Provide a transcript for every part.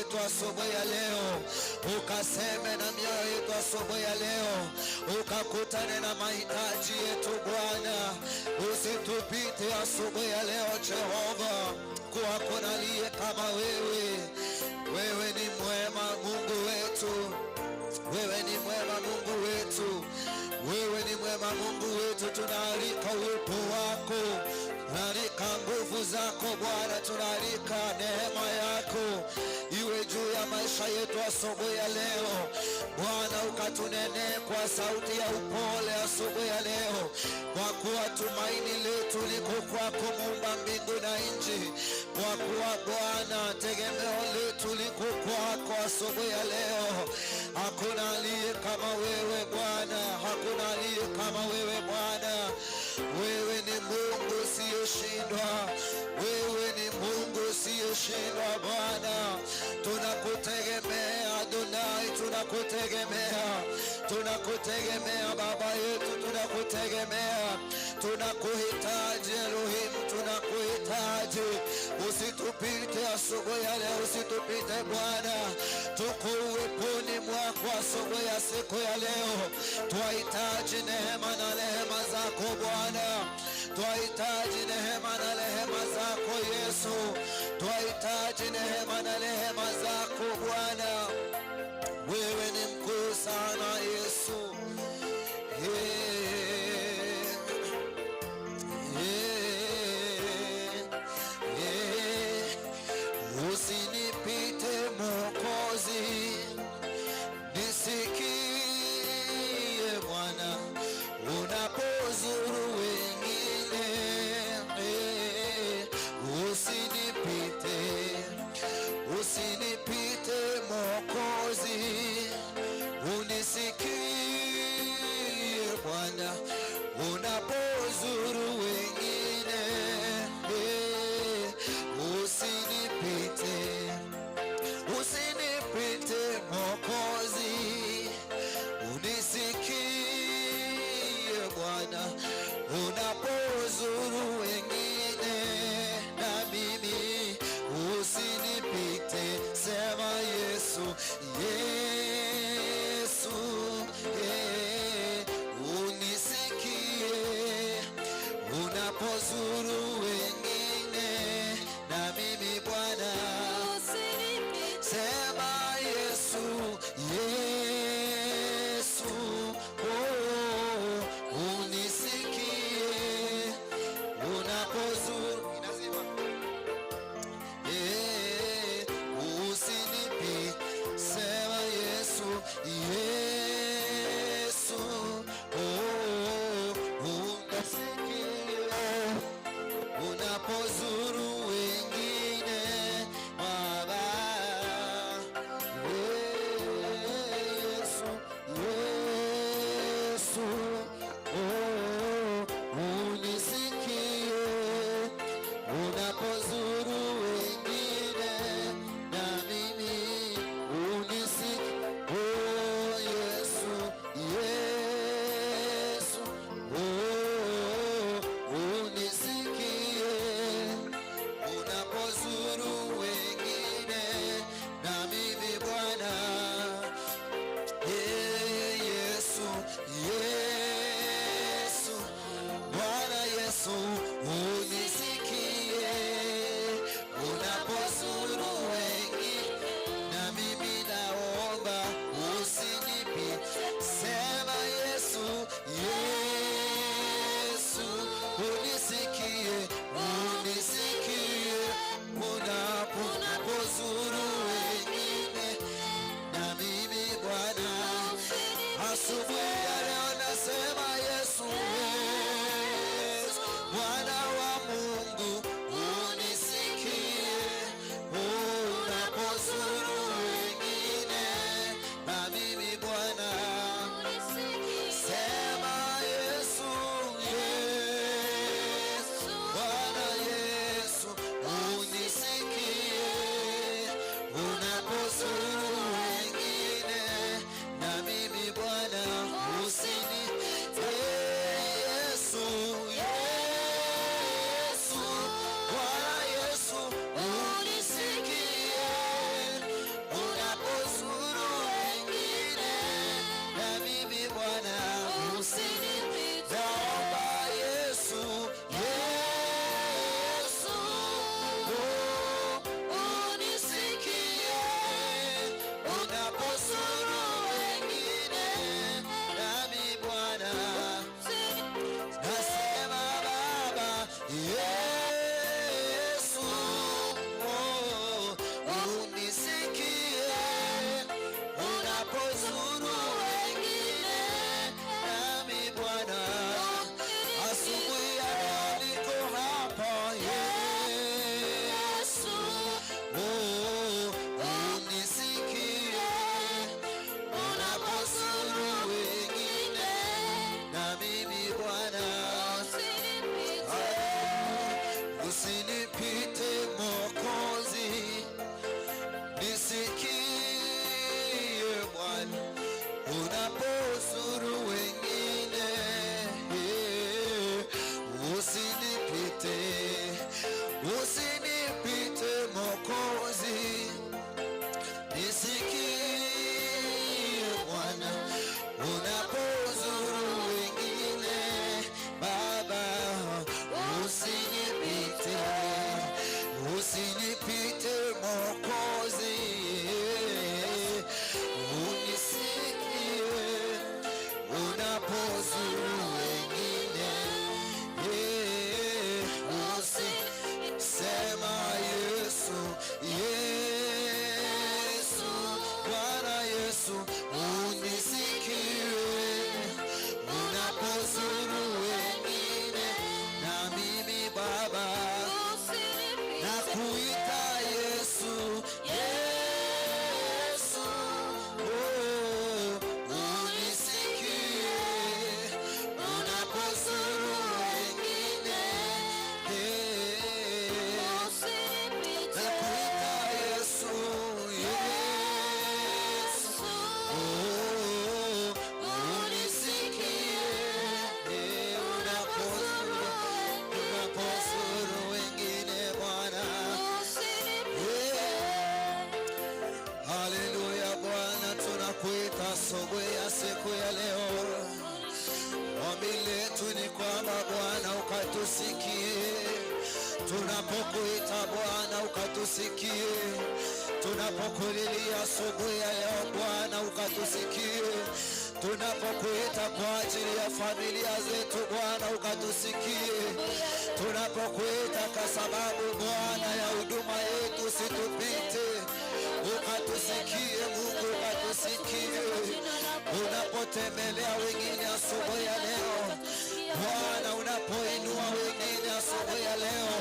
yetu asubuhi ya leo, ukaseme na mioyo yetu asubuhi ya leo, ukakutane na mahitaji yetu Bwana. Usitupite asubuhi ya leo Jehova, kwa hakuna aliye kama wewe. Wewe ni mwema Mungu wetu, wewe ni mwema Mungu wetu, wewe ni mwema Mungu wetu. Tunaalika uwepo wako, tunaalika nguvu zako Bwana, tunaalika neema yako iwe juu ya maisha yetu asubuhi ya leo Bwana. Ukatunene kwa sauti ya upole asubuhi ya leo, kwa kuwa tumaini letu liko kwako Muumba mbingu na nchi. Kwa kuwa Bwana tegemeo letu liko kwako asubuhi ya leo. Hakuna aliye kama wewe Bwana, hakuna aliye kama wewe Bwana. Wewe ni Mungu usiyeshindwa, wewe ni Mungu usiyeshindwa Bwana. Tunakutegemea Adonai, tunakutegemea, tunakutegemea Baba yetu, tunakutegemea, tunakuhitaji Elohim, tunakuhitaji. Usitupite asubuhi ya leo, usitupite Bwana. Tuko uweponi mwako asubuhi ya siku ya leo. Twahitaji neema na rehema zako Bwana, twahitaji neema na rehema zako Yesu, twahitaji neema na rehema zako Bwana. Wewe ni mkuu sana Yesu. Usinipite Mwokozi, nisikie Bwana unapozuru wengine. Usinipite, usinipite Mwokozi, Tunapokuita Bwana ukatusikie, tunapokulilia asubuhi ya leo Bwana ukatusikie, tunapokuita kwa ajili ya familia zetu Bwana ukatusikie, tunapokuita kwa sababu Bwana ya huduma yetu situpite, ukatusikie Mungu, ukatusikie. Unapotembelea wengine asubuhi ya leo Bwana, unapoinua wengine asubuhi ya leo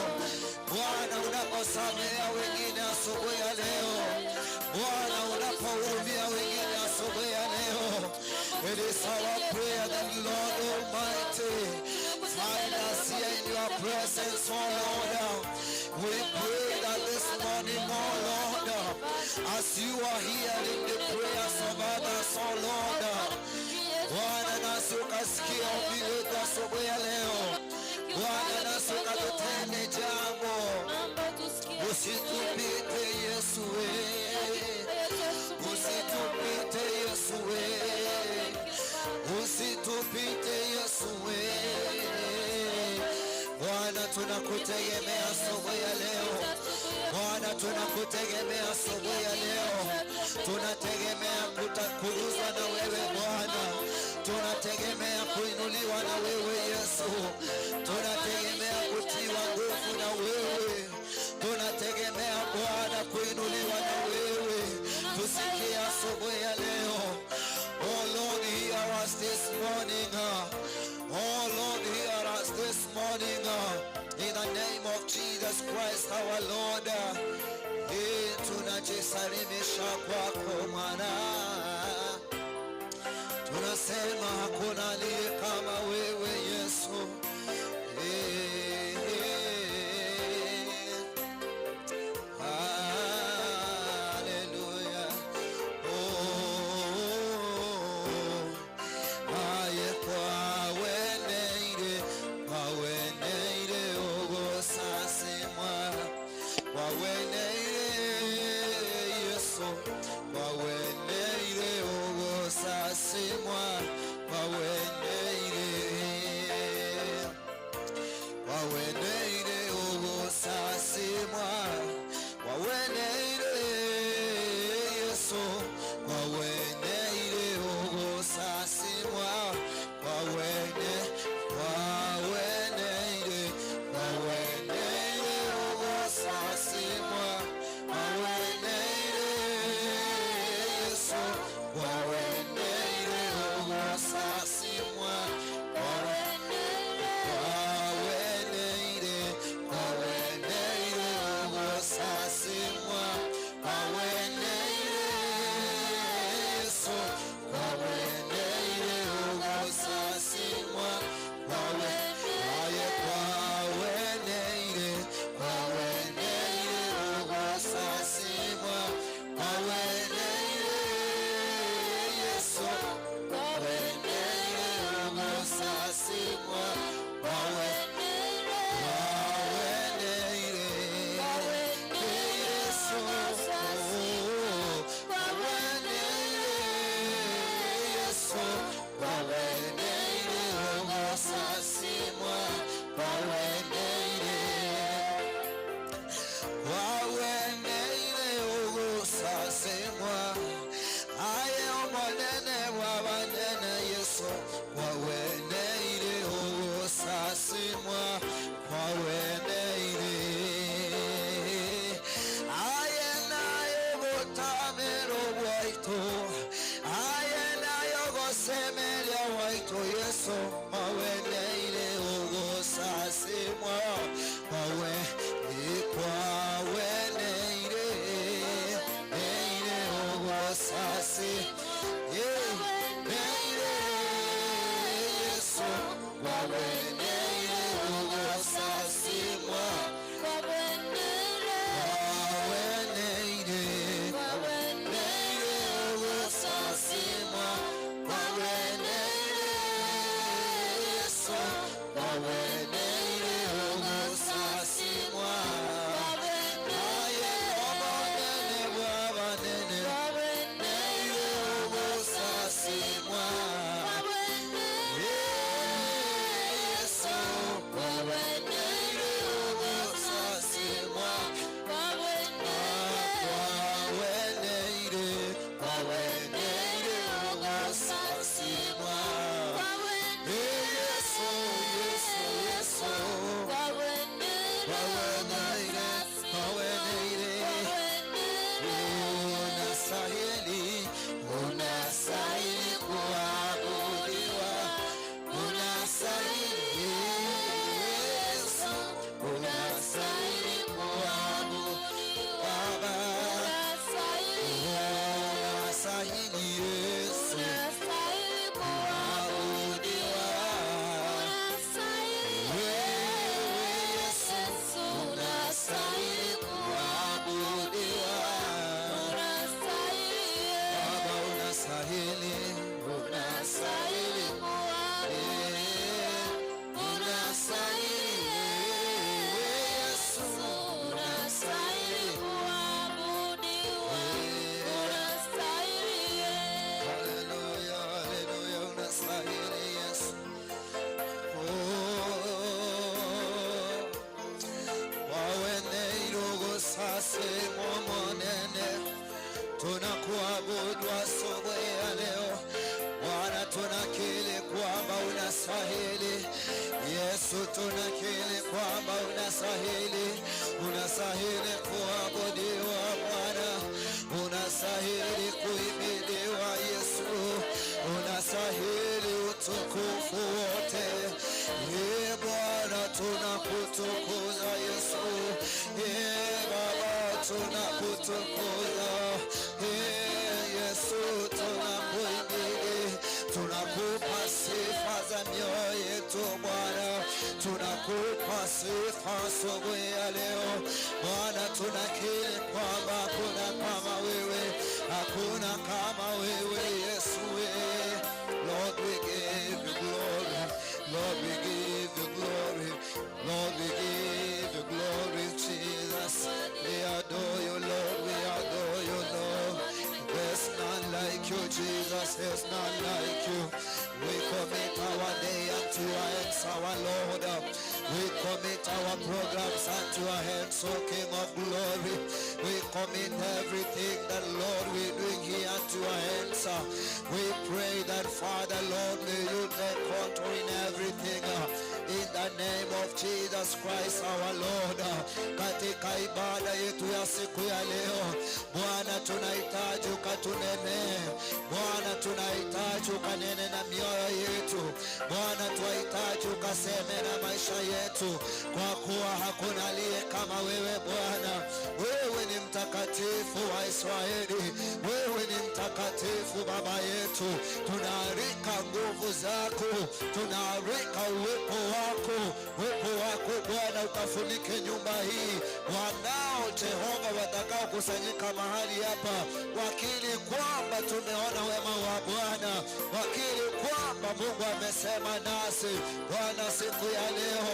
Bwana, unaposamea wengine asubuhi ya leo Bwana, unapohurumia wengine asubuhi ya leo, it is our prayer that Lord Almighty find us here in your presence, oh Lord. We pray that this morning, oh Lord, as you are hearing the prayers of others, oh Lord, Bwana, nasi ukasikia ombi letu asubuhi ya leo Bwana, nasi ukatutende jambo. Usitupite Yesu, usitupite Yesu, usitupite Yesu. Bwana, tunakutegemea asubuhi ya leo Bwana, tunakutegemea asubuhi ya leo, tunategemea kutakuzwa na wewe Bwana, tunategemea kuinuliwa na wewe Yesu, tunategemea kutiwa nguvu na wewe, tunategemea Bwana kuinuliwa na wewe. Tusikie asubuhi ya leo. Oh Lord, hear us this morning. Oh Lord, hear us this morning. In the name of Jesus Christ our Lord. Tunajisalimisha kwako Bwana, tunasema hakuna aliye kama wewe Yesu. Hallelujah. Aye kwa weneire ogosasimwa, kwa weneire Yesu, kwa weneire ogosasimwa, kwa weneire ogosasimwa, kwa weneire Yesu, kwa weneire ogosasimwa, kwa weneire ogosasimwa, kwa weneire Yesu, kwa weneire ogosasimwa, kwa weneire ogosasimwa, kwa weneire Yesu, kwa weneire ogosasimwa, kwa weneire ogosasimwa, kwa weneire Yesu, kwa weneire ogosasimwa, kwa Yesu, maweneire ogosasimwa, maweneire ogosasi, meire Yesu, maweneire ogosasimwa, maweneire ogosasimwa, maweneire tunakuabudu asubuhi ya leo. Bwana, tunakiri kwamba unastahili. Yesu, tunakiri kwamba unastahili. Unastahili kuabudiwa Bwana, unastahili kuhimidiwa Yesu, unastahili utukufu wote. Bwana, tunakutukuza Yesu. Baba, tunakutukuza Yesu, tunakuhimidi, tunakupa sifa za mioyo yetu Bwana, tunakupa sifa asubuhi ya leo Bwana. Tunakiri kwamba hakuna kama wewe, hakuna kama wewe Yesu. Lord, we give you glory. Lord, we give you glory. Lord, we give you glory, Jesus. We adore you, Lord. We adore you, Lord. There's none like you, Jesus. There's none like you. We commit our day unto your hands, our Lord. We commit our programs unto your hands, O King of glory. We commit everything that, Lord, we're doing here unto your hands. We pray that, Father, Lord, may you take control in everything. In the name of Jesus Christ our Lord. Katika ibada yetu ya siku ya leo Bwana, tunahitaji ukatunene. Bwana, tunahitaji ukanene na mioyo yetu. Bwana, tunahitaji ukaseme na maisha yetu, kwa kuwa hakuna aliye kama wewe Bwana. Wewe ni mtakatifu wa Israeli, wewe ni mtakatifu Baba yetu. Tunarika nguvu zako, tunarika uwepo wako. Uwepo wako Bwana ukafunike nyumba hii. Wanao Jehova watakao kusanyika mahali hapa wakili kwamba tumeona wema wa Bwana, wakili kwamba Mungu amesema nasi Bwana. Siku ya leo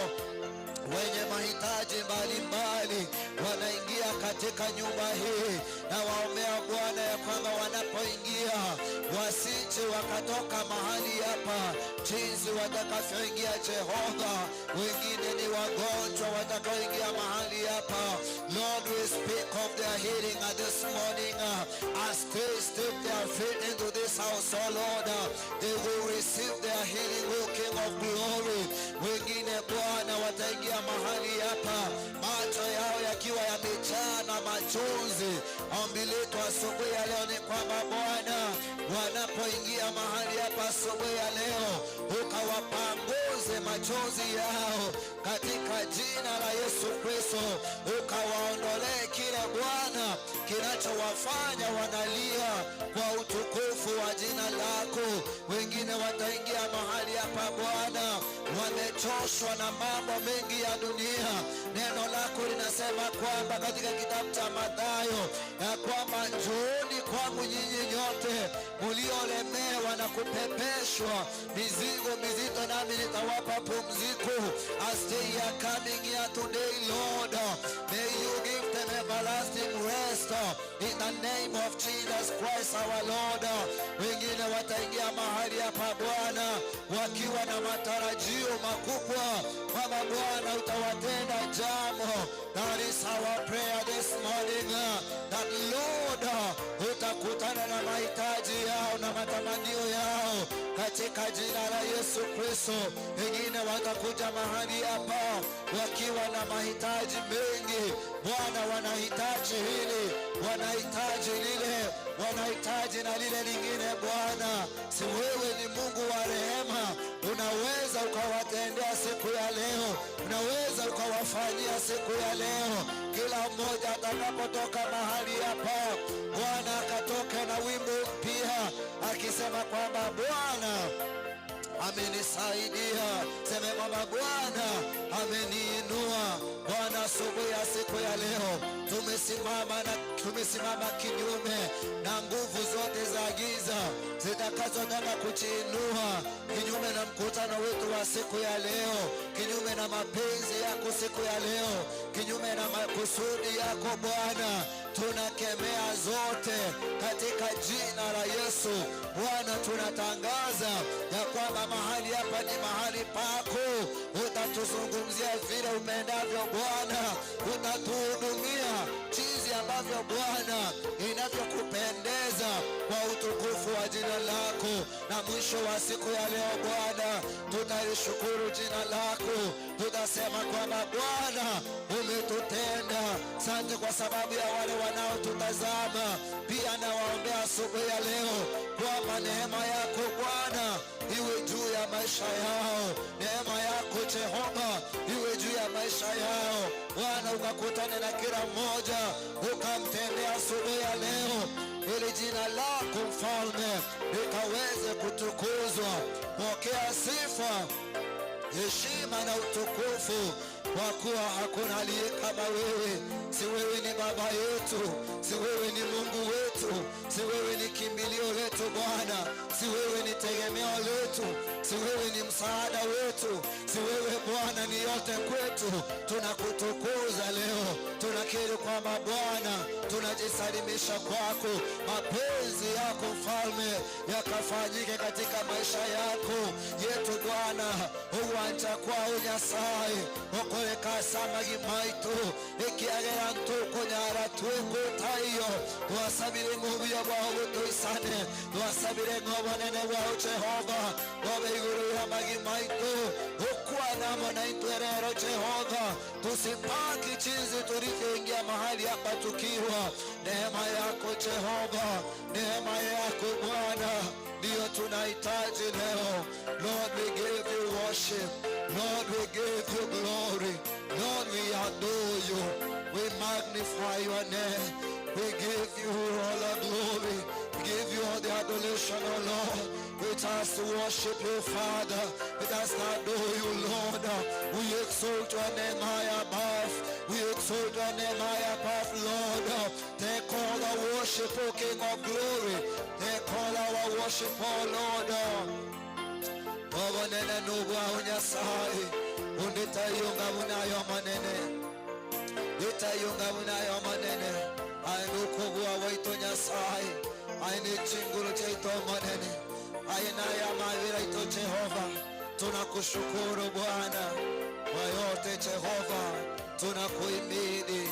wenye mahitaji mbalimbali wanaingia katika nyumba hii, na waombea Bwana ya kwamba wanapoingia wasije wakatoka mahali hapa jinsi watakavyoingia Jehova. Wengine ni wagonjwa watakaoingia mahali hapa. Lord, we speak of their healing this morning. As they step their feet into this house, oh Lord, they will receive their healing, O King of glory. Wengine Bwana wataingia mahali hapa macho yao yakiwa yamejaa na machozi. Ombi letu asubuhi ya leo ni kwamba Bwana, wanapoingia mahali hapa asubuhi ya leo ukawapanguze machozi yao katika jina la Yesu Kristo. Ukawaondolee kile Bwana kinachowafanya wanalia kwa utukufu wa jina lako. Wengine wataingia mahali hapa Bwana wamechoshwa na mambo mengi ya dunia. Neno lako linasema kwamba katika kitabu cha Mathayo ya kwamba njooni kwangu nyinyi nyote mliolemewa na kupepeshwa mizigo mizito, nami nitawapa pumziko. As they are coming here today, Lord, may you give them everlasting rest in the name of Jesus Christ our Lord. Wengine wataingia mahali hapa Bwana wakiwa na matarajio makubwa kwamba Bwana utawatenda jambo. That is our prayer this morning, that Lord utakutana na mahitaji yao na matamanio yao katika jina la Yesu Kristo. Wengine watakuja mahali hapa wakiwa na mahitaji mengi Bwana, wanahitaji hili, wanahitaji lile, wanahitaji na lile lingine Bwana. Si wewe ni Mungu wa rehema, unaweza ukawatendea siku ya leo, unaweza ukawafanyia siku ya leo. Kila mmoja atakapotoka mahali hapa Bwana akatoke na wimbo mpya akisema kwamba Bwana amenisaidia. Sema kwamba Bwana ameniinua. Bwana, asubuhi ya siku ya leo tumesimama kinyume na nguvu zote za giza zitakazotaka kujiinua kinyume na mkutano wetu wa siku ya leo, kinyume na mapenzi yako siku ya leo, kinyume na makusudi yako Bwana. Tunakemea zote katika jina la Yesu. Bwana, tunatangaza ya kwamba mahali hapa ni mahali pako. Utatuzungumzia vile upendavyo Bwana, utatuhudumia jinsi ambavyo Bwana inavyokupenda. mwisho wa siku ya leo Bwana, tutalishukuru jina lako, tutasema kwamba Bwana umetutenda. Asante kwa sababu ya wale wanaotutazama pia, na waombea asubuhi ya leo kwamba neema yako Bwana iwe juu ya maisha yao, neema yako Jehova iwe juu ya maisha yao Bwana, ukakutane na kila mmoja, ukamtendea asubuhi ya leo, ili jina lako Mfalme likaweze kutukuzwa. Pokea sifa, heshima na utukufu, kwa kuwa hakuna aliye kama wewe. Si wewe ni baba yetu, si wewe ni Mungu wetu, si wewe ni kimbilio letu Bwana, si wewe ni tegemeo letu, si wewe ni msaada wetu, si wewe Bwana ni yote kwetu. Tunakutukuza leo, tunakiri kwamba Bwana tunajisalimisha kwako. Mapenzi yako Mfalme yakafanyike katika maisha yako yetu Bwana. Uwanja kwa Nyasaye okoleka samagi maitu ikiagera ntuko nyara tweko tayo. Twasabire ng'obuya bwawe tuisane, twasabire ng'obonene bwawe Jehova bwabe iguru y'amagi maitu ukwanamo na intwerero Jehova. Tusipaki chizi tulivyoingia mahali hapa tukiwa. Neema yako Jehova, neema yako Bwana ndiyo tunahitaji leo. Lord, we give you worship. Lord, we give you glory. Lord, we adore you. We magnify your name. We give you all the glory. We give you all the adoration, oh Lord. We just worship you, Father. We just adore you, Lord. We exalt your name high above. We exalt your name high above, Lord. Take all the worship, O King of glory. Take all our worship, oh Lord. Obonene nubwa Nyasaye, unditayunga munayo manene, itayunga munayo manene. Ainukubwa waito Nyasaye, aini chingulu chaito manene, aina ya mavira ito Jehova. Tunakushukuru Bwana kwa yote Jehova, tunakuhimidi.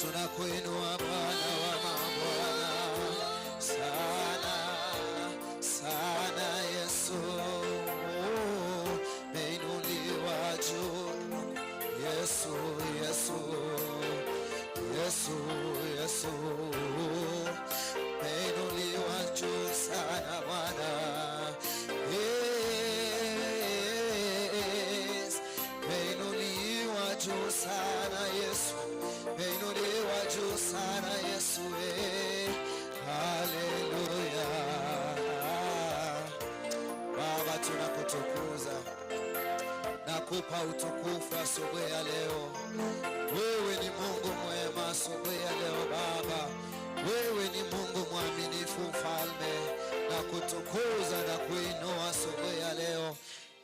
Tunakuinua Bwana wa tunakupa utukufu asubuhi ya leo. Wewe ni Mungu mwema asubuhi ya leo Baba. Wewe ni Mungu mwaminifu Mfalme, na kutukuza na kuinua asubuhi ya leo,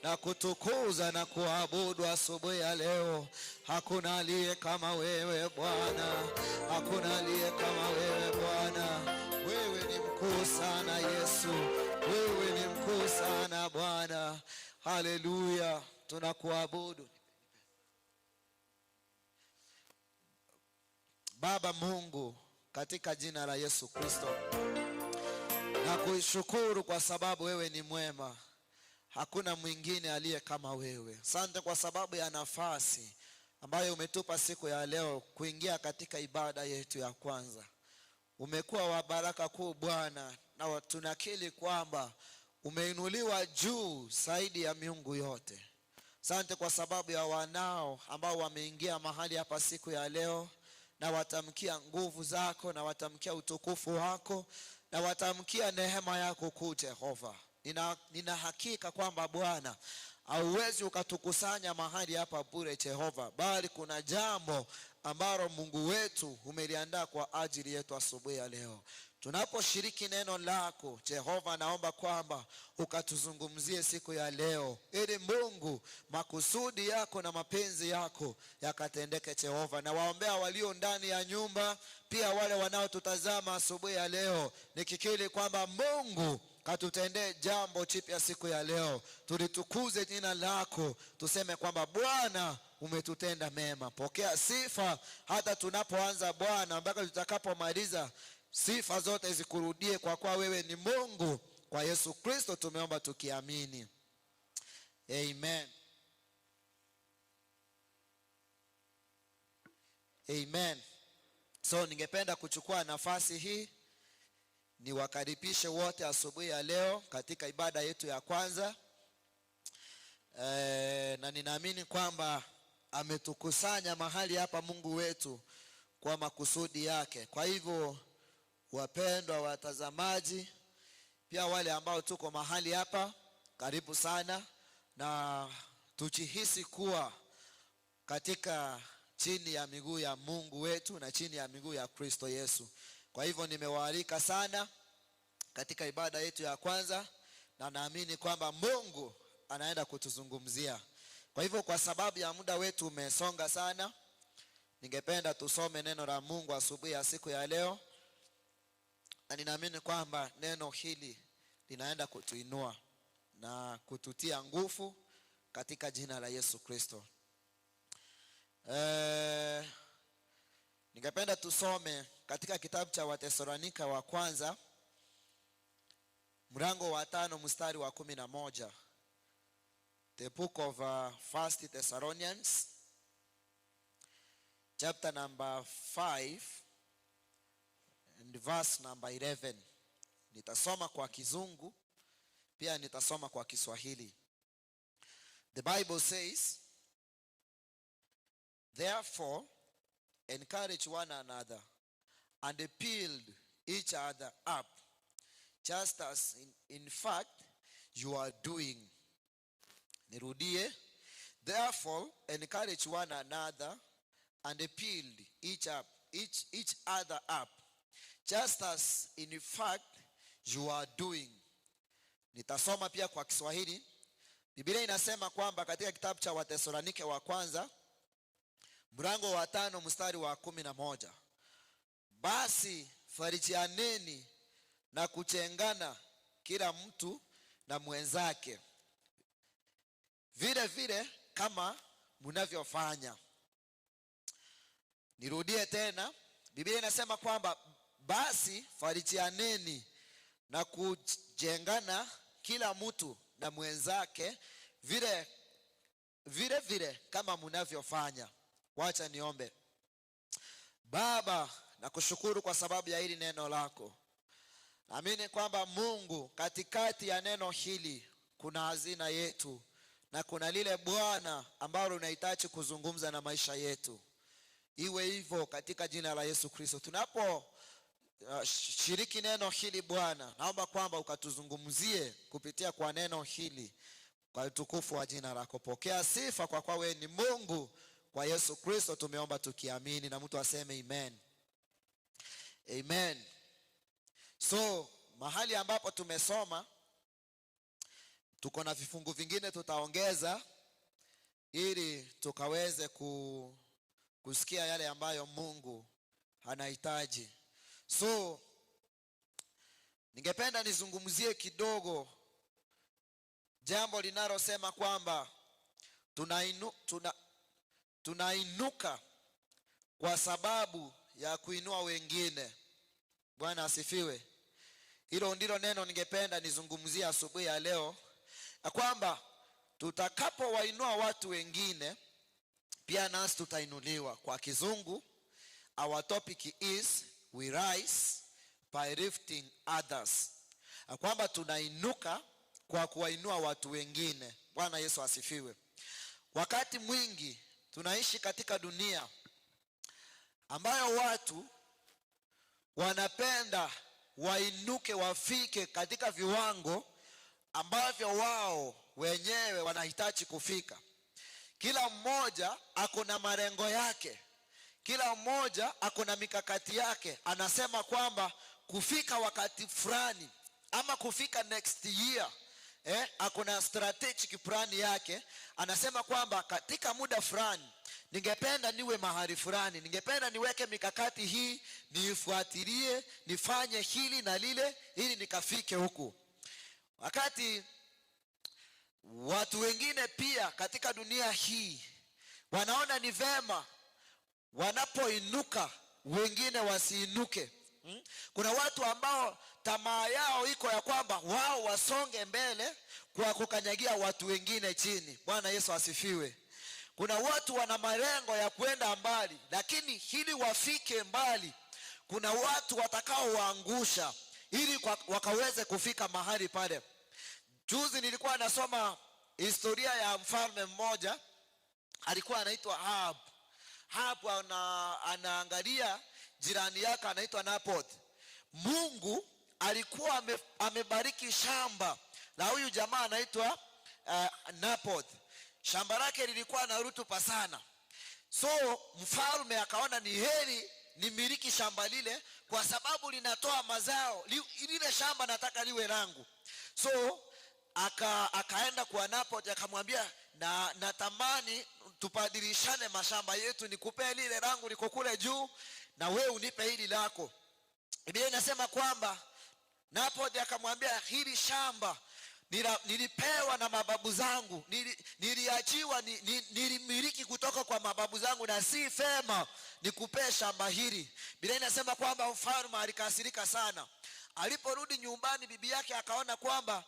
na kutukuza na kuabudu asubuhi ya leo. Hakuna aliye kama wewe Bwana, hakuna aliye kama wewe Bwana. Wewe ni mkuu sana Yesu, wewe ni mkuu sana Bwana. Haleluya, tunakuabudu Baba Mungu, katika jina la Yesu Kristo. Na kushukuru kwa sababu wewe ni mwema. Hakuna mwingine aliye kama wewe. Asante kwa sababu ya nafasi ambayo umetupa siku ya leo kuingia katika ibada yetu ya kwanza. Umekuwa wa baraka kuu Bwana, na tunakiri kwamba umeinuliwa juu zaidi ya miungu yote. Asante kwa sababu ya wanao ambao wameingia mahali hapa siku ya leo, na watamkia nguvu zako, na watamkia utukufu wako, na watamkia neema yako kuu Jehova. Nina hakika kwamba Bwana hauwezi ukatukusanya mahali hapa bure Jehova, bali kuna jambo ambalo Mungu wetu umeliandaa kwa ajili yetu asubuhi ya leo. Tunaposhiriki neno lako Jehova, naomba kwamba ukatuzungumzie siku ya leo, ili Mungu makusudi yako na mapenzi yako yakatendeke Jehova. Na waombea walio ndani ya nyumba, pia wale wanaotutazama asubuhi ya leo, nikikiri kwamba Mungu katutendee jambo jipya siku ya leo. Tulitukuze jina lako, tuseme kwamba Bwana umetutenda mema. Pokea sifa hata tunapoanza Bwana, mpaka tutakapomaliza. Sifa zote zikurudie, kwa kuwa wewe ni Mungu. Kwa Yesu Kristo tumeomba tukiamini, amen. Amen. So ningependa kuchukua nafasi hii niwakaribishe wote asubuhi ya leo katika ibada yetu ya kwanza. Na ninaamini kwamba ametukusanya mahali hapa Mungu wetu kwa makusudi yake. Kwa hivyo wapendwa watazamaji, pia wale ambao tuko mahali hapa, karibu sana, na tujihisi kuwa katika chini ya miguu ya Mungu wetu na chini ya miguu ya Kristo Yesu. Kwa hivyo nimewaalika sana katika ibada yetu ya kwanza, na naamini kwamba Mungu anaenda kutuzungumzia. Kwa hivyo kwa sababu ya muda wetu umesonga sana, ningependa tusome neno la Mungu asubuhi ya siku ya leo, na ninaamini kwamba neno hili linaenda kutuinua na kututia nguvu katika jina la Yesu Kristo. Ningependa tusome katika kitabu cha Wathesalonika wa kwanza, mlango wa 5 mstari wa 11. The book of 1 Thessalonians chapter number 5 and verse number 11. Nitasoma kwa Kizungu, pia nitasoma kwa Kiswahili. The Bible says, therefore encourage one another and build each other up, just as in fact you are doing. Nirudie. Therefore encourage one another and build each other up, just as in fact you are doing. Nitasoma pia kwa Kiswahili. Biblia inasema kwamba katika kitabu cha Wathesalonike wa kwanza mlango wa 5 mstari wa 11, basi farijianeni na kuchengana kila mtu na mwenzake, vile vile kama mnavyofanya. Nirudie tena. Biblia inasema kwamba basi farijianeni na kujengana kila mtu na mwenzake, vile kama mnavyofanya. Wacha niombe. Baba, nakushukuru kwa sababu ya hili neno lako. Naamini kwamba Mungu, katikati ya neno hili kuna hazina yetu, na kuna lile Bwana ambalo unahitaji kuzungumza na maisha yetu. Iwe hivyo katika jina la Yesu Kristo. Tunapo shiriki neno hili Bwana, naomba kwamba ukatuzungumzie kupitia kwa neno hili, kwa utukufu wa jina lako. Pokea sifa kwa kuwa wewe ni Mungu. Kwa Yesu Kristo tumeomba tukiamini, na mtu aseme amen. Amen. So mahali ambapo tumesoma, tuko na vifungu vingine tutaongeza ili tukaweze kusikia yale ambayo Mungu anahitaji. So ningependa nizungumzie kidogo jambo linalosema kwamba tunainuka kwa sababu ya kuinua wengine. Bwana asifiwe. Hilo ndilo neno ningependa nizungumzie asubuhi ya leo, ya kwamba tutakapowainua watu wengine pia nasi tutainuliwa. Kwa kizungu, our topic is we rise by lifting others. Kwamba tunainuka kwa kuwainua watu wengine. Bwana Yesu asifiwe. Wakati mwingi tunaishi katika dunia ambayo watu wanapenda wainuke, wafike katika viwango ambavyo wao wenyewe wanahitaji kufika. Kila mmoja ako na malengo yake, kila mmoja ako na mikakati yake. Anasema kwamba kufika wakati fulani ama kufika next year, ako na strategic plan yake. Anasema kwamba katika muda fulani ningependa niwe mahali fulani, ningependa niweke mikakati hii, niifuatilie, nifanye hili na lile ili nikafike huku. Wakati watu wengine pia katika dunia hii wanaona ni vema wanapoinuka wengine wasiinuke. Kuna watu ambao tamaa yao iko ya kwamba wao wasonge mbele kwa kukanyagia watu wengine chini. Bwana Yesu asifiwe. Kuna watu wana malengo ya kwenda mbali, lakini ili wafike mbali kuna watu watakao waangusha ili wakaweze kufika mahali pale. Juzi nilikuwa nasoma historia ya mfalme mmoja, alikuwa anaitwa Ahab. Ahab anaangalia jirani yake anaitwa Naboth. Mungu alikuwa amebariki shamba la huyu jamaa anaitwa Naboth. Shamba lake lilikuwa na rutuba sana. So mfalme akaona ni heri nimiliki shamba lile kwa sababu linatoa mazao. Lile shamba nataka liwe langu. So akaenda kwa Naboth akamwambia, natamani tubadilishane mashamba yetu, nikupe lile langu liko kule juu na wewe unipe hili lako. Biblia inasema kwamba Naboth akamwambia, hili shamba nilipewa na mababu zangu, niliachiwa, nilimiliki kutoka kwa mababu zangu, na si fema nikupee shamba hili. Biblia inasema kwamba mfalme alikasirika sana. Aliporudi nyumbani, bibi yake akaona kwamba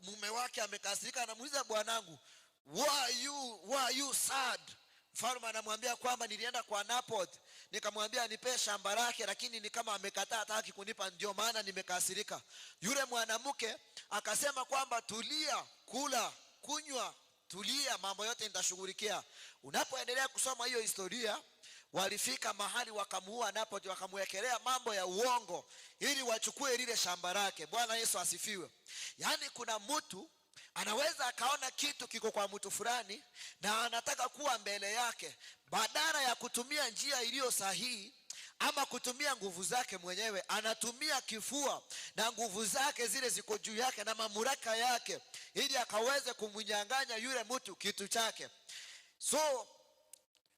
mume wake amekasirika. Anamuuliza, bwanangu, why you sad? Mfalme anamwambia kwamba nilienda kwa Naboth nikamwambia nipe shamba lake, lakini ni kama amekataa, hataki kunipa, ndio maana nimekasirika. Yule mwanamke akasema kwamba tulia, kula, kunywa, tulia, mambo yote nitashughulikia. Unapoendelea kusoma hiyo historia, walifika mahali wakamuua Naboth, wakamwekelea mambo ya uongo ili wachukue lile shamba lake. Bwana Yesu asifiwe. Yaani kuna mtu anaweza akaona kitu kiko kwa mtu fulani na anataka kuwa mbele yake, badala ya kutumia njia iliyo sahihi ama kutumia nguvu zake mwenyewe, anatumia kifua na nguvu zake zile ziko juu yake na mamlaka yake ili akaweze kumnyang'anya yule mtu kitu chake. So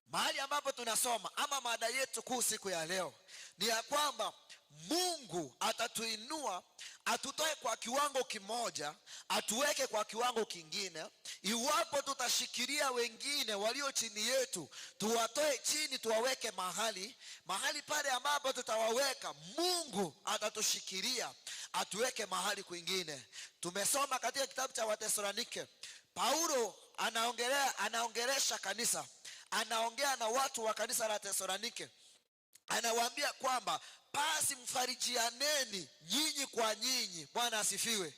mahali ambapo tunasoma ama mada yetu kuu siku ya leo ni ya kwamba Mungu atatuinua, atutoe kwa kiwango kimoja, atuweke kwa kiwango kingine. Iwapo tutashikilia wengine walio chini yetu, tuwatoe chini, tuwaweke mahali pale ambapo tutawaweka, Mungu atatushikilia, atuweke mahali kwingine. Tumesoma katika kitabu cha Wathesalonike, Paulo anaongelesha kanisa, anaongea na watu wa kanisa la Thesalonike. Anawaambia kwamba basi mfarijianeni nyinyi kwa nyinyi. Bwana asifiwe.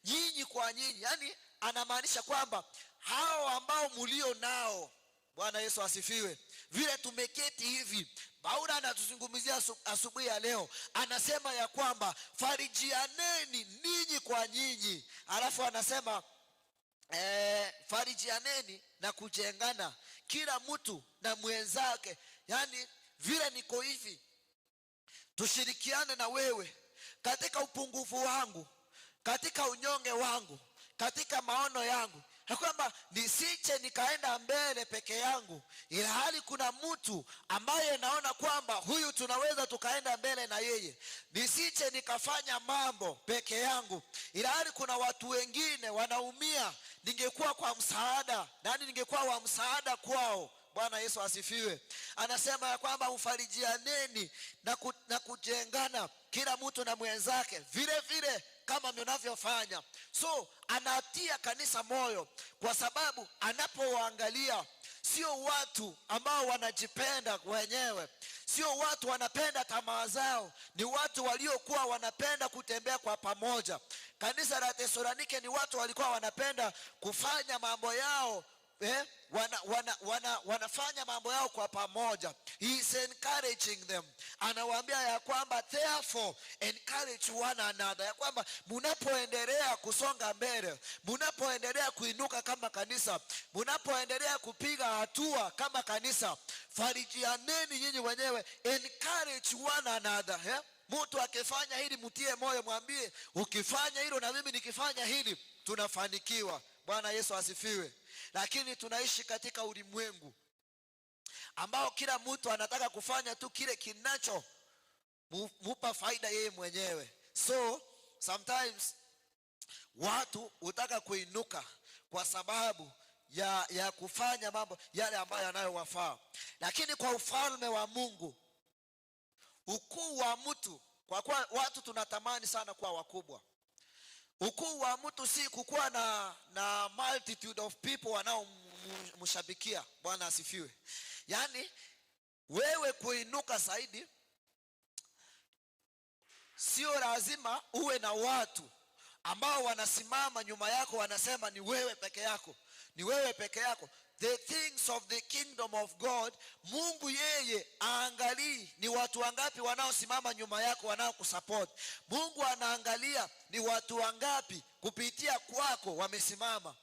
Nyinyi kwa nyinyi, yani anamaanisha kwamba hao ambao mulio nao. Bwana Yesu asifiwe. Vile tumeketi hivi, Paulo anatuzungumzia asubuhi ya leo, anasema ya kwamba farijianeni ninyi kwa nyinyi. Alafu anasema farijianeni na kujengana, kila mtu na mwenzake. Yani vile niko hivi, tushirikiane na wewe katika upungufu wangu, katika unyonge wangu, katika maono yangu, ya kwamba nisiche nikaenda mbele peke yangu, ila hali kuna mtu ambaye naona kwamba huyu tunaweza tukaenda mbele na yeye. Nisiche nikafanya mambo peke yangu, ila hali kuna watu wengine wanaumia, ningekuwa kwa msaada, nani ningekuwa wa msaada kwao. Bwana Yesu asifiwe. Anasema ya kwamba mfarijianeni na kujengana, kila mtu na mwenzake, vile vile kama mnavyofanya. So anatia kanisa moyo, kwa sababu anapowaangalia sio watu ambao wanajipenda wenyewe, sio watu wanapenda tamaa zao, ni watu waliokuwa wanapenda kutembea kwa pamoja. Kanisa la Tesalonike ni watu walikuwa wanapenda kufanya mambo yao, wanafanya mambo yao kwa pamoja. He is encouraging them. Anawaambia ya kwamba therefore encourage one another, ya kwamba munapoendelea kusonga mbele, munapoendelea kuinuka kama kanisa, munapoendelea kupiga hatua kama kanisa, farijianeni nyinyi wenyewe, encourage one another. Mtu akifanya hili mtie moyo, mwambie ukifanya hilo na mimi nikifanya hili tunafanikiwa. Bwana Yesu asifiwe. Lakini tunaishi katika ulimwengu ambao kila mtu anataka kufanya tu kile kinacho mupa faida yeye mwenyewe. So sometimes watu hutaka kuinuka kwa sababu ya kufanya mambo yale ambayo yanayowafaa. Lakini kwa ufalme wa Mungu, ukuu wa mtu, kwa kuwa watu tunatamani sana kuwa wakubwa, ukuu wa mtu si kukuwa na multitude of people wanaomshabikia. Bwana asifiwe. Yani wewe kuinuka zaidi, sio lazima uwe na watu ambao wanasimama nyuma yako wanasema ni wewe peke yako, ni wewe peke yako. The things of the kingdom of God, Mungu yeye aangalii ni watu wangapi wanaosimama nyuma yako wanaokusupport. Mungu anaangalia ni watu wangapi kupitia kwako wamesimama.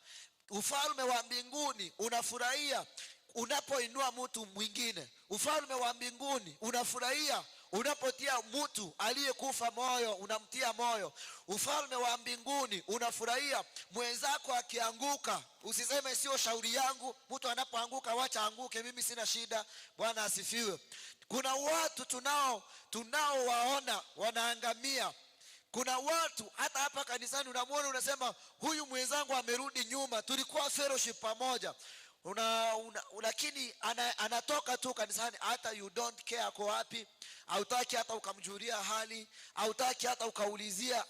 Ufalme wa mbinguni unafurahia unapoinua mtu mwingine. Ufalme wa mbinguni unafurahia unapotia mtu aliyekufa moyo, unamtia moyo. Ufalme wa mbinguni unafurahia mwenzako akianguka, usiseme sio shauri yangu, mtu anapoanguka wacha anguke, mimi sina shida. Bwana asifiwe. Kuna watu tunaowaona wanaangamia. Kuna watu hata hapa kanisani unamwona unasema huyu mwenzangu amerudi nyuma, tulikuwa fellowship pamoja. Lakini anatoka tu kanisani, hata you don't care ako wapi, hautaki hata ukamjulia hali, hautaki hata ukaulizia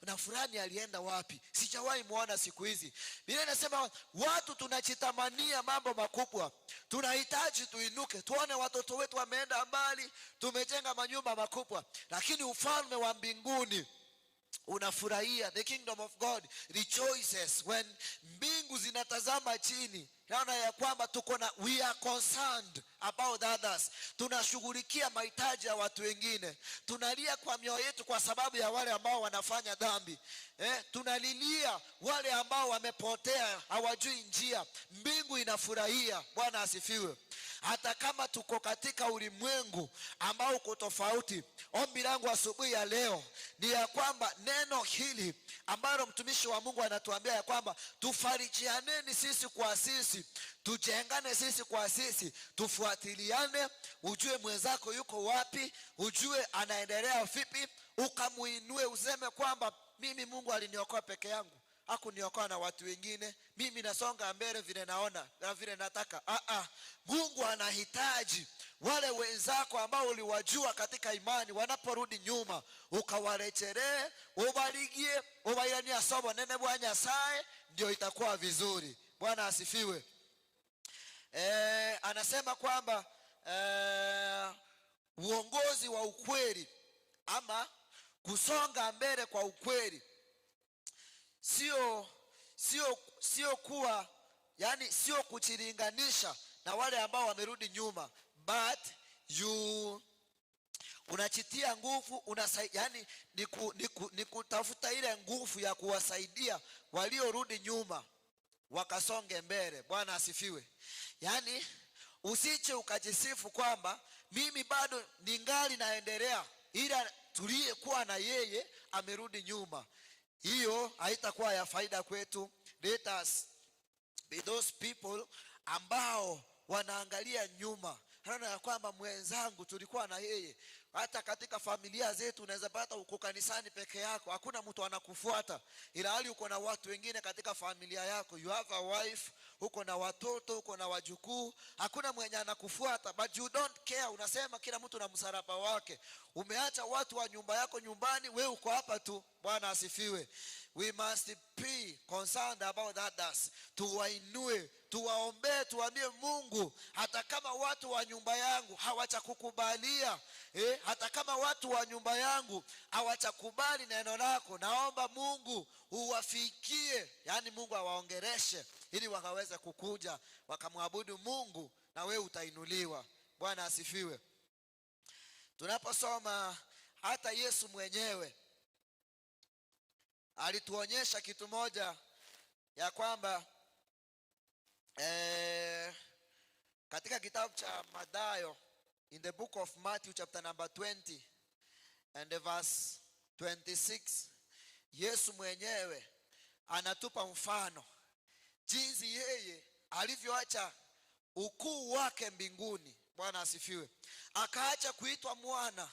na fulani alienda wapi, sijawahi muona siku hizi. Biblia inasema watu tunachitamania mambo makubwa, tunahitaji tuinuke, tuone watoto wetu wameenda mbali, tumejenga manyumba makubwa. Lakini ufalme wa mbinguni unafurahia, the kingdom of God rejoices when mbingu zinatazama chini, naona ya kwamba we are concerned about others. Tunashughulikia mahitaji ya watu wengine, tunalia kwa mioyo yetu kwa sababu ya wale ambao wanafanya dhambi. Tunalilia wale ambao wamepotea, hawajui njia. Mbingu inafurahia. Bwana asifiwe. Hata kama tuko katika ulimwengu ambao uko tofauti, ombi langu asubuhi ya leo ni ya kwamba neno hili ambalo mtumishi wa Mungu anatuambia ya kwamba tufarijianeni sisi kwa sisi, tujengane sisi kwa sisi, tufuatiliane, ujue mwenzako yuko wapi, ujue anaendelea vipi, ukamuinue, useme kwamba mimi Mungu aliniokoa peke yangu, hakuniokoa na watu wengine, mimi nasonga mbele vile naona na vile nataka. Mungu anahitaji wale wenzako ambao uliwajua katika imani, wanaporudi nyuma ukawarecheree, ubarigie, ubairania sobo nene bwa Nyasaye, ndio itakuwa vizuri. Bwana asifiwe. Anasema kwamba uongozi wa ukweli ama kusonga mbele kwa ukweli sio kuwa, yani sio kuchilinganisha na wale ambao wamerudi nyuma, but unachitia nguvu, yani ni kutafuta ile nguvu ya kuwasaidia waliorudi nyuma. wakasonge mbele. Bwana asifiwe. Yaani usiche ukajisifu kwamba mimi bado ningali naendelea, ila tuliyekuwa na yeye amerudi nyuma. Hiyo haitakuwa ya faida kwetu. Let us be those people ambao wanaangalia nyuma. Hana ya kwamba mwenzangu tulikuwa na yeye. Hata katika familia zetu unaweza pata uko kanisani peke yako, hakuna mtu anakufuata, ila hali uko na watu wengine katika familia yako. You have a wife, uko na watoto, uko na wajukuu, hakuna mwenye anakufuata, but you don't care. Unasema kila mtu na msalaba wake. Umeacha watu wa nyumba yako nyumbani, wewe uko hapa tu. Bwana asifiwe. We must be concerned about others. Tuwainue, tuwaombee, tuambie Mungu, hata kama watu wa nyumba yangu hawachakukubalia, hata kama watu wa nyumba yangu hawachakubali neno lako, naomba Mungu uwafikie. Yani Mungu awaongereshe ili wakaweze kukuja wakamwabudu Mungu, na wewe utainuliwa. Bwana asifiwe. Tunaposoma hata Yesu mwenyewe alituonyesha kitu moja, ya kwamba katika kitabu cha Mathayo, in the book of Matthew chapter number 20 and the verse 26, Yesu mwenyewe anatupa mfano jinsi yeye alivyoacha ukuu wake mbinguni. Bwana asifiwe. Akaacha kuitwa mwana,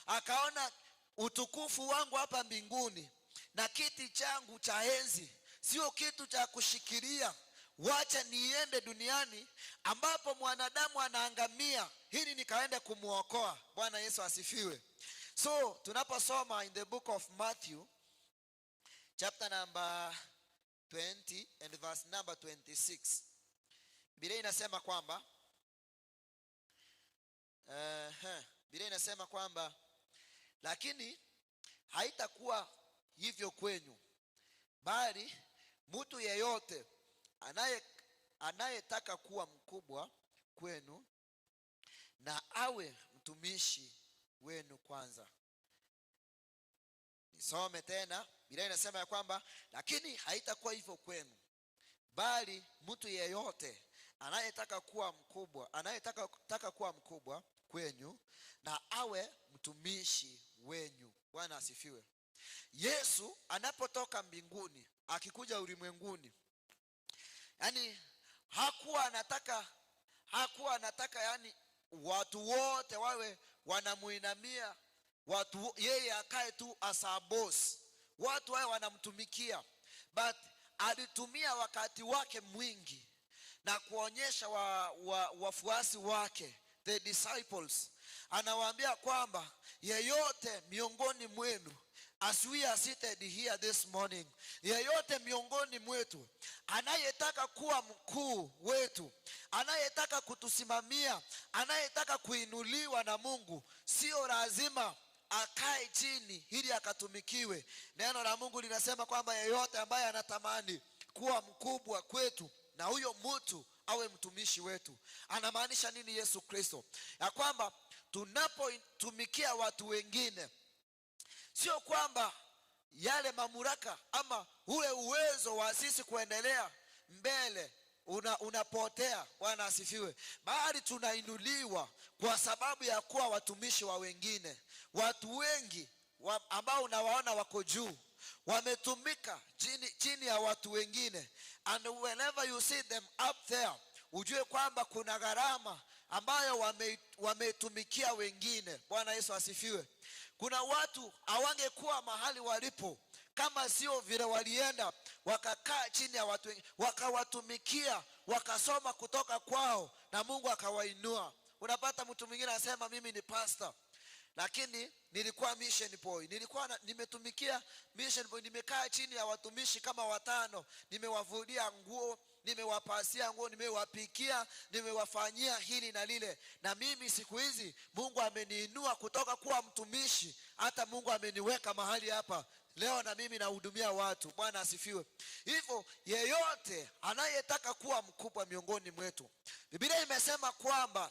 akaona utukufu wangu hapa mbinguni na kiti changu cha enzi sio kitu cha kushikilia, wacha niende duniani ambapo mwanadamu anaangamia, ili nikaende kumuokoa. Bwana Yesu asifiwe. So tunaposoma in the book of Matthew chapter number 20 and verse number 26, Biblia inasema kwamba Biblia inasema kwamba lakini haitakuwa hivyo kwenyu, bali mtu yeyote anayetaka kuwa mkubwa kwenu na awe mtumishi wenu kwanza. Nisome tena. Biblia inasema ya kwamba lakini haitakuwa hivyo kwenu, bali mtu yeyote anayetaka kuwa mkubwa kwenu na awe mtumishi wenu. Bwana asifiwe. Yesu anapotoka mbinguni akikuja ulimwenguni, yani hakuwa anataka yani watu wote wawe wanamuinamia, yeye akae tu as a boss, watu wawe wanamtumikia. But alitumia wakati wake mwingi na kuonyesha wafuasi wake, the disciples, anawaambia kwamba yeyote miongoni mwenu, as we are seated here this morning, yeyote miongoni mwetu anayetaka kuwa mkuu wetu, anayetaka kutusimamia, anayetaka kuinuliwa na Mungu, sio lazima akae chini ili akatumikiwe. Neno la Mungu linasema kwamba yeyote ambaye anatamani kuwa mkubwa kwetu, na huyo mtu awe mtumishi wetu. Anamaanisha nini Yesu Kristo? Ya kwamba tunapotumikia watu wengine, sio kwamba yale mamlaka ama ule uwezo wa sisi kuendelea mbele unapotea. Bwana asifiwe. Bali tunainuliwa kwa sababu ya kuwa watumishi wa wengine. Watu wengi ambao unawaona wako juu wametumika chini ya watu wengine, and whenever you see them up there, ujue kwamba kuna gharama ambayo wametumikia wengine. Bwana Yesu asifiwe. Kuna watu hawangekuwa mahali walipo kama sio vile walienda wakakaa chini ya watu wengine, wakawatumikia, wakasoma kutoka kwao, na Mungu akawainua. Unapata mtu mwingine anasema mimi ni pastor, lakini nilikuwa mission boy, nimetumikia mission boy, nimekaa chini ya watumishi kama 5, nimewavulia nguo, nimewapasia nguo, nimewapikia, nimewafanyia hili na lile. Na mimi siku hizi Mungu ameniinua kutoka kuwa mtumishi, hata Mungu ameniweka mahali hapa leo, na mimi nahudumia watu. Bwana asifiwe. Hivyo yeyote anayetaka kuwa mkubwa miongoni mwetu, Biblia imesema kwamba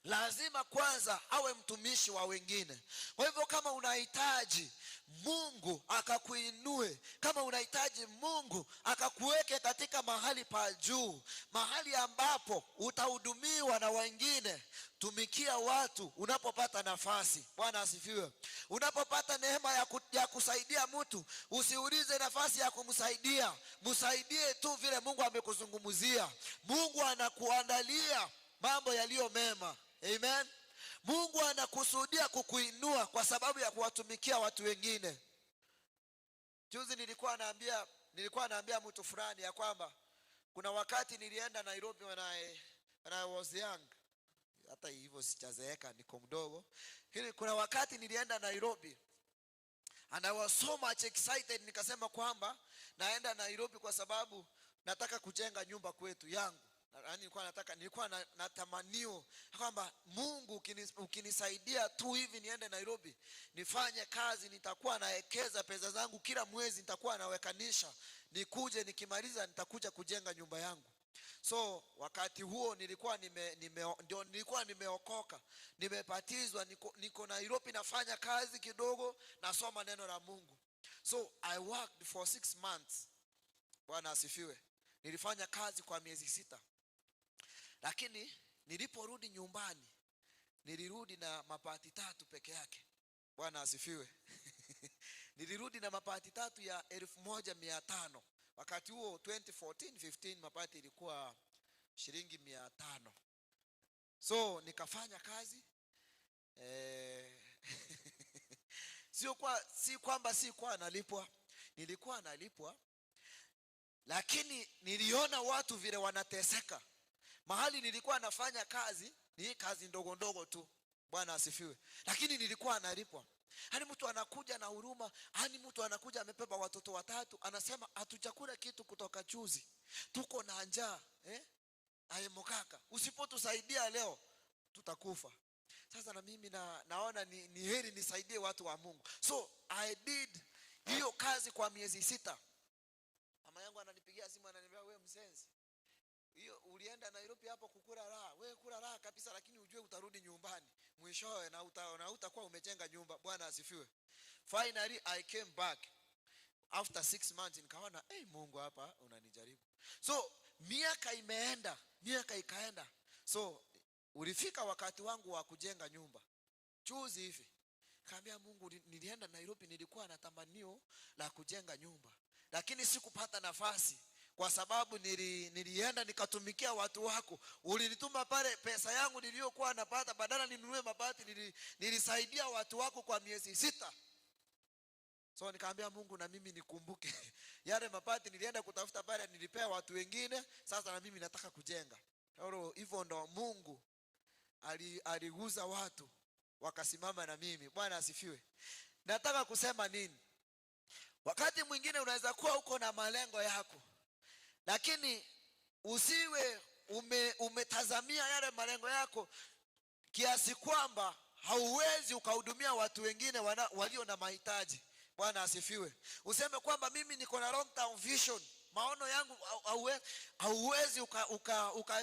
lazima kwanza awe mtumishi wa wengine. Kwa hivyo kama unahitaji Mungu akakuinue, kama unahitaji Mungu akakuweke katika mahali pa juu, mahali ambapo utahudumiwa na wengine, tumikia watu unapopata nafasi. Bwana asifiwe. Unapopata neema ya kusaidia mtu, usiulize nafasi ya kumsaidia, msaidie tu vile Mungu amekuzungumzia. Mungu anakuandalia mambo yaliyo mema. Amen. Mungu anakusudia kukuinua kwa sababu ya kuwatumikia watu wengine. Juzi nilikuwa naambia mtu fulani ya kwamba kuna wakati nilienda Nairobi when I was young. Hata hivyo sijazeeka, niko mdogo. Kuna wakati nilienda Nairobi and I was so much excited, nikasema kwamba naenda Nairobi kwa sababu nataka kujenga nyumba kwetu yangu. Nilikuwa na tamanio kwamba Mungu ukinisaidia tu hivi niende Nairobi nifanye kazi, nitakuwa naekeza pesa zangu kila mwezi, nitakuwa nawekanisha, nikuje nikimaliza nitakuja kujenga nyumba yangu. So wakati huo nilikuwa nimeokoka, nimepatizwa, niko Nairobi nafanya kazi kidogo, nasoma neno la Mungu. So I worked for 6 months. Bwana asifiwe. Nilifanya kazi kwa miezi 6. Lakini niliporudi nyumbani, nilirudi na mabati 3 peke yake. Bwana asifiwe. Nilirudi na mabati 3 ya 1500. Wakati huo 2014-15 mabati ilikuwa shilingi 500. So nikafanya kazi. Si kwamba sikuwa nalipwa. Nilikuwa nalipwa. Lakini niliona watu vile wanateseka. Mahali nilikuwa nafanya kazi, ni kazi ndogo ndogo tu. Bwana asifiwe. Lakini nilikuwa nalipwa. Hani mtu anakuja na huruma, hani mtu anakuja amebeba watoto 3, anasema hatujakula kitu kutoka juzi, tuko na njaa. Ayemokaka, usipotusaidia leo tutakufa. Sasa na mimi naona ni heri nisaidie watu wa Mungu. So I did hiyo kazi kwa miezi 6. Mama yangu ananipigia simu ananiambia, wewe msenzi, hiyo ulienda Nairobi hapo kukula raha. Wewe kula raha kabisa, lakini ujue utarudi nyumbani mwishowe na utakuwa umejenga nyumba. Bwana asifiwe. Finally I came back after 6 months, nikaona Mungu hapa unanijaribu. So miaka ikaenda. So ulifika wakati wangu wa kujenga nyumba. Juzi hivi kaambia Mungu, nilienda Nairobi, nilikuwa na tamanio la kujenga nyumba, lakini sikupata nafasi kwa sababu nilienda nikatumikia watu wako. Ulinituma pale, pesa yangu niliyokuwa napata, badala ninunue mabati, nilisaidia watu wako kwa miezi 6. So nikaambia Mungu, na mimi nikumbuke yale mabati nilienda kutafuta pale, nilipea watu wengine, sasa na mimi nataka kujenga. Hivyo ndo Mungu aliguza watu wakasimama na mimi. Bwana asifiwe. Nataka kusema nini? Wakati mwingine unaweza kuwa uko na malengo yako, lakini usiwe umetazamia yale malengo yako kiasi kwamba hauwezi ukahudumia watu wengine walio na mahitaji. Bwana asifiwe. Useme kwamba mimi niko na long term vision, maono yangu, hauwezi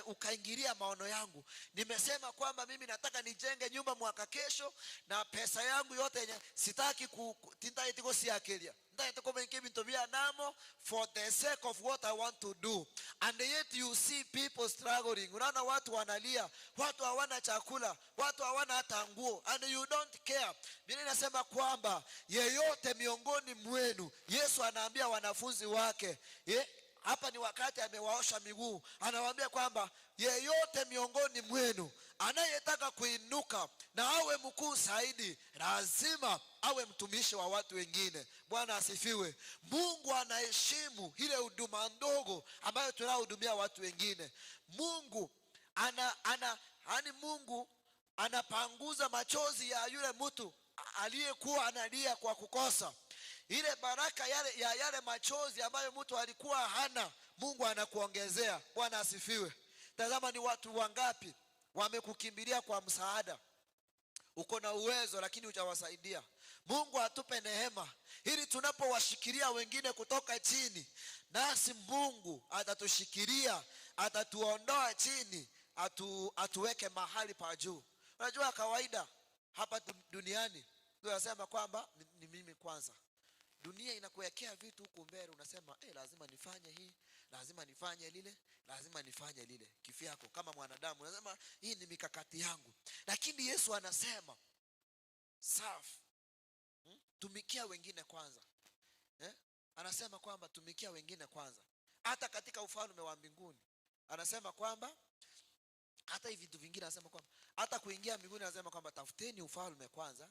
ukaingilia maono yangu. Nimesema kwamba mimi nataka nijenge nyumba mwaka kesho, na pesa yangu yote yenye sitaki tindaitiko siakelia for the sake of what I want to do. And yet you see people struggling. Unaona watu wanalia, watu hawana chakula, watu hawana hata nguo, and you don't care. Biblia inasema kwamba yeyote miongoni mwenu, Yesu anaambia wanafunzi wake, hapa ni wakati amewaosha miguu, anawaambia kwamba yeyote miongoni mwenu anayetaka kuinuka na awe mkuu zaidi, lazima awe mtumishi wa watu wengine. Bwana asifiwe. Mungu anaheshimu ile huduma ndogo ambayo tunahudumia watu wengine. Mungu Mungu anapanguza machozi ya yule mtu aliyekuwa analia kwa kukosa. Ile baraka yale machozi ambayo mtu alikuwa hana, Mungu anakuongezea. Bwana asifiwe. Tazama ni watu wangapi wamekukimbilia kwa msaada. Uko na uwezo lakini hujawasaidia. Mungu atupe neema ili tunapowashikilia wengine kutoka chini, nasi Mungu atatushikilia, atatuondoa chini, atuweke mahali pa juu. Unajua kawaida hapa duniani Tunasema kwamba ni mimi kwanza. Dunia inakuwekea vitu huku mbele, unasema lazima nifanye hii, lazima nifanye lile, lazima nifanye lile. Kifyako kama mwanadamu unasema hii ni mikakati yangu. Lakini Yesu anasema safi, tumikia wengine kwanza. Anasema kwamba tumikia wengine kwanza. Hata katika ufalme wa mbinguni anasema kwamba hata hivi vitu vingine, anasema kwamba hata kuingia mbinguni anasema kwamba tafuteni ufalme kwanza,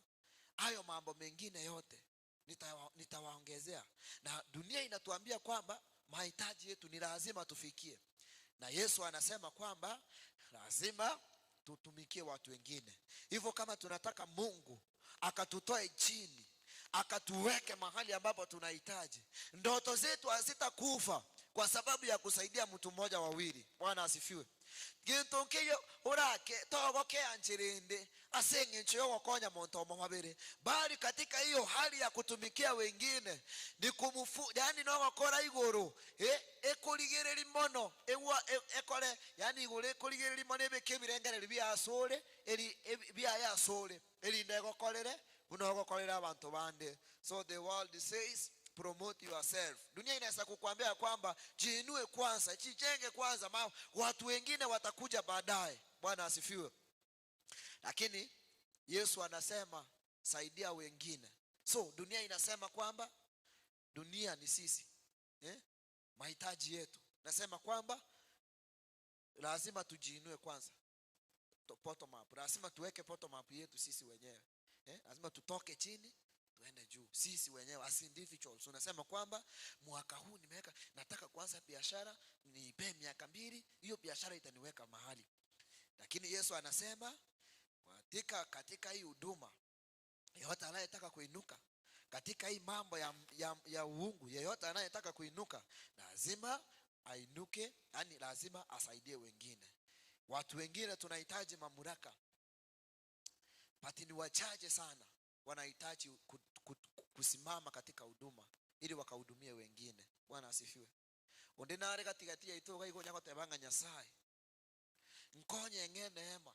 hayo mambo mengine yote nitawaongezea. Na dunia inatuambia kwamba mahitaji yetu ni lazima tufikie, na Yesu anasema kwamba lazima tutumikie watu wengine. Hivyo kama tunataka Mungu akatutoe chini, akatuweke mahali ambapo tunahitaji, ndoto zetu hazitakufa kwa sababu ya kusaidia mtu mmoja wawili. Bwana asifiwe. Gintu nkiyo urake togoke anjirinde asenge nchiyo wakonya monto mwabere, bali katika hiyo hali ya kutumikia wengine ni yani no gukora iguru ekurigereri mono ekore, yani iguru ekurigereri mono ebekebirengere bya asore bya yasore eri ndegokorere unogokorera abantu bande. So the world says promote yourself. Dunia inaweza kukuambia kwamba jiinue kwanza, jijenge kwanza, watu wengine watakuja baadaye. Bwana asifiwe. Lakini Yesu anasema saidia wengine. So dunia inasema kwamba dunia ni sisi, mahitaji yetu. Nasema kwamba lazima tujiinue kwanza, bottom up. Lazima tuweke bottom up yetu sisi wenyewe. Lazima tutoke chini tuende juu sisi wenyewe as individuals. Unasema kwamba mwaka huu nataka kuanza biashara, nipe miaka 2, hiyo biashara itaniweka mahali. Lakini Yesu anasema katika hii huduma, yeyote anayetaka kuinuka katika hii mambo ya uungu, yeyote anayetaka kuinuka lazima ainuke, yani lazima asaidie wengine. Watu wengine tunahitaji mamlaka, pati ni wachache sana wanahitaji kusimama katika huduma ili wakahudumie wengine. Bwana asifiwe. Ondinare katikati ya itoga iko nyako tebanga Nyasaye nkonye neema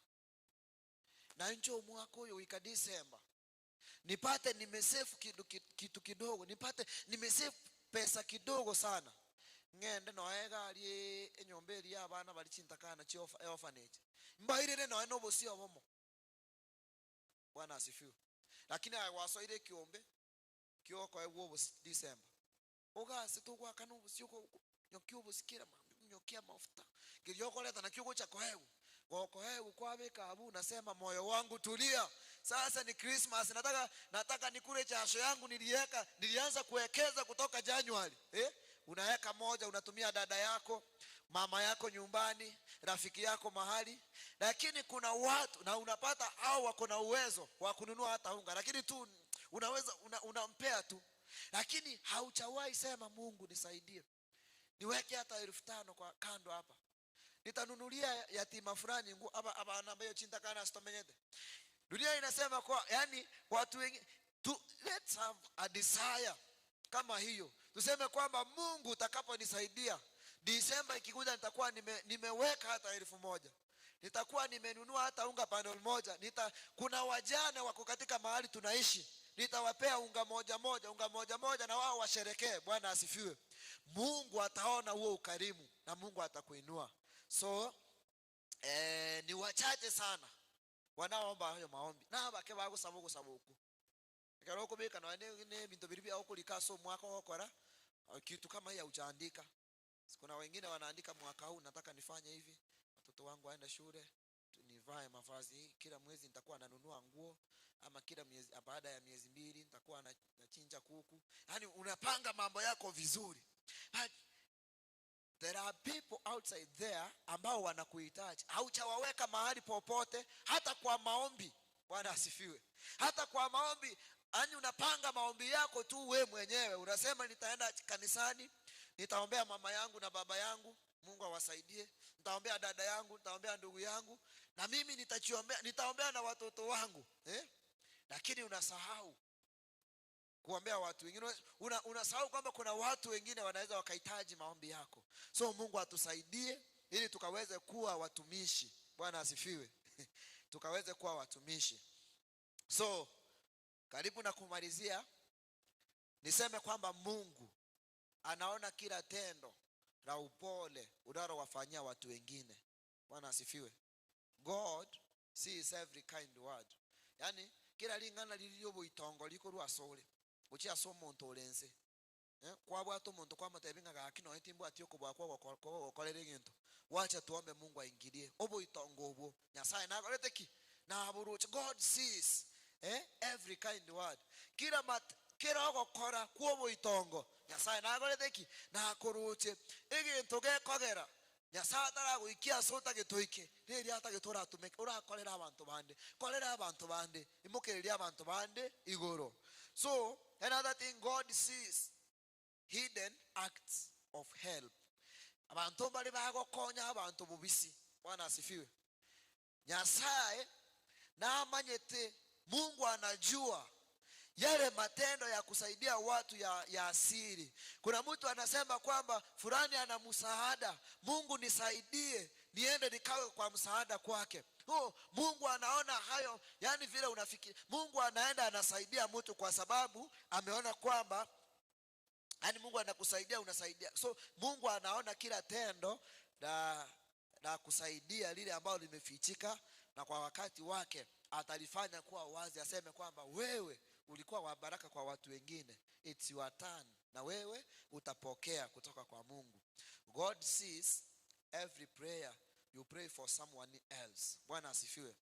na njo mwako yo wika December nipate nimesave kitu kidogo, nipate nimesave pesa kidogo sana, ngende noega ali enyomberi y'abana bali chintakana chi orphanage mbairire no bosio bomo. Bwana asifiwe. Lakini wasoire kiombe kioko ewo December ogase tugwaka no busiko nyokyo busikira nyokia mafuta kiryoko leta na kiugo cha kohewu kohewu kwa beka abu. Nasema moyo wangu tulia, sasa ni Christmas, nataka nikule jasho yangu nilianza kuwekeza kutoka January. Unaweka moja, unatumia dada yako, mama yako nyumbani, rafiki yako mahali. Lakini kuna watu na unapata hao wako na uwezo wa kununua hata unga, lakini tu unaweza unampea tu, lakini hauchawahi sema Mungu nisaidie, niweke hata 5,000 kwa kando hapa, nitanunulia yatima fulani nguo aba ambayo chintakana stomenyete. Dunia inasema kwa yani watu wengi let's have a desire kama hiyo, tuseme kwamba Mungu utakaponisaidia Disemba ikikuja nitakuwa nimeweka hata 1,000, nitakuwa nimenunua hata unga panel moja, kuna wajane wako katika mahali tunaishi, nitawapea unga moja na wao washerekee. Bwana asifiwe. Mungu ataona huo ukarimu na Mungu atakuinua. So ni wachache sana wanaomba hayo maombi na bake bagusaba huko ikaro kubika na ne bintu biribi au kulikaso mwaka wakora kitu kama hii hujaandika. Kuna wengine wanaandika mwaka huu nataka nifanye hivi, watoto wangu waende shule, nivae mavazi, kila mwezi nitakuwa nanunua nguo, ama kila miezi baada ya miezi 2 nitakuwa nachinja kuku. Yani unapanga mambo yako vizuri. There are people outside there ambao wanakuhitaji. Hauchawaweka mahali popote, hata kwa maombi. Bwana asifiwe. Hata kwa maombi, yani unapanga maombi yako tu we mwenyewe. Unasema nitaenda kanisani, nitaombea mama yangu na baba yangu, Mungu awasaidie. Nitaombea dada yangu, nitaombea ndugu yangu, na mimi nitaombea na watoto wangu. Lakini unasahau kuombea watu wengine. Unasahau kwamba kuna watu wengine wanaweza wakahitaji maombi yako. So Mungu atusaidie ili tukaweze kuwa watumishi. Bwana asifiwe. Tukaweze kuwa watumishi. So Karibu na kumalizia, niseme kwamba Mungu anaona kila tendo la upole unalowafanyia watu wengine. Bwana asifiwe. God sees every kind word. Yani kila lingana lilio buitongo liko lwasole uchi asoma omuntu olense kwa bwato omuntu kwa matebinga gakino etimbo atyo kubwa kwa kolere gintu. Wacha tuombe Mungu aingilie obuitongo obwo. Nyasaye nagorete ki na buruchi. God sees every kind word. Kira ogokora kwa obuitongo Nyasaye nagorete ki na kuruche egintu gekogera. Nyasaye ataraguikia sota gituike riri atagitura atumeke urakorera abantu bande korera abantu bande imukereria abantu bande igoro. So another thing, God sees hidden acts of help. Abantu bali bagokonya abantu bubisi. Bwana asifiwe. Nyasaye na amanyete, Mungu anajua yale matendo ya kusaidia watu ya asili. Kuna mtu anasema kwamba fulani ana msaada, Mungu nisaidie niende nikawe kwa msaada kwake. Mungu anaona hayo, yani vile unafikiri. Mungu anaenda anasaidia mtu kwa sababu ameona kwamba yani Mungu anakusaidia, unasaidia. So Mungu anaona kila tendo na kusaidia lile ambalo limefichika, na kwa wakati wake atalifanya kuwa wazi, aseme kwamba wewe ulikuwa wa baraka kwa watu wengine. It's your turn, na wewe utapokea kutoka kwa Mungu. God sees every prayer you pray for someone else. Bwana asifiwe.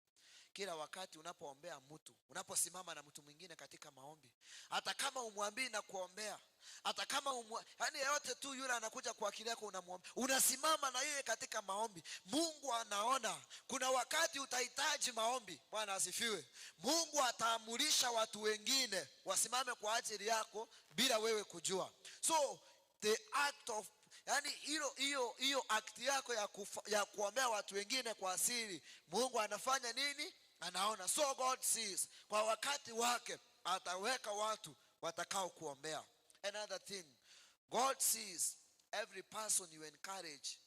Kila wakati unapoombea mtu, unaposimama na mtu mwingine katika maombi, hata kama umwambii na kuombea, hata kama yani yote tu yule anakuja kwa akili yako unamwomba, unasimama na yeye katika maombi, Mungu anaona. Kuna wakati utahitaji maombi. Bwana asifiwe. Mungu ataamurisha watu wengine wasimame kwa ajili yako bila wewe kujua. So the act of, yani hiyo act yako ya kuombea watu wengine kwa asili, Mungu anafanya nini? Anaona. So God sees, kwa wakati wake ataweka watu watakao kuombea. Another thing, God sees every person you encourage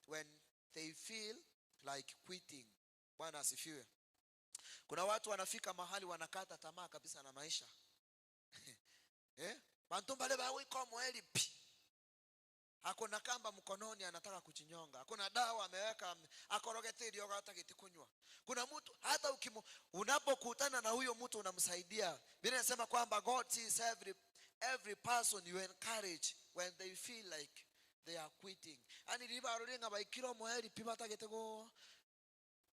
when they feel like quitting. Bwana asifiwe. Kuna watu wanafika mahali wanakata tamaa kabisa na maisha. Bantu mbale bawe kwa mweli pi. Hakuna kamba mkononi anataka kuchinyonga. Hakuna dawa ameweka akorogete ndio hata kitikunywa. Kuna mtu hata unapokutana na huyo mtu unamsaidia. Biblia inasema kwamba God sees every person you encourage when they feel like they are quitting. Ani libarulinga baikiro mweli piba tagetego.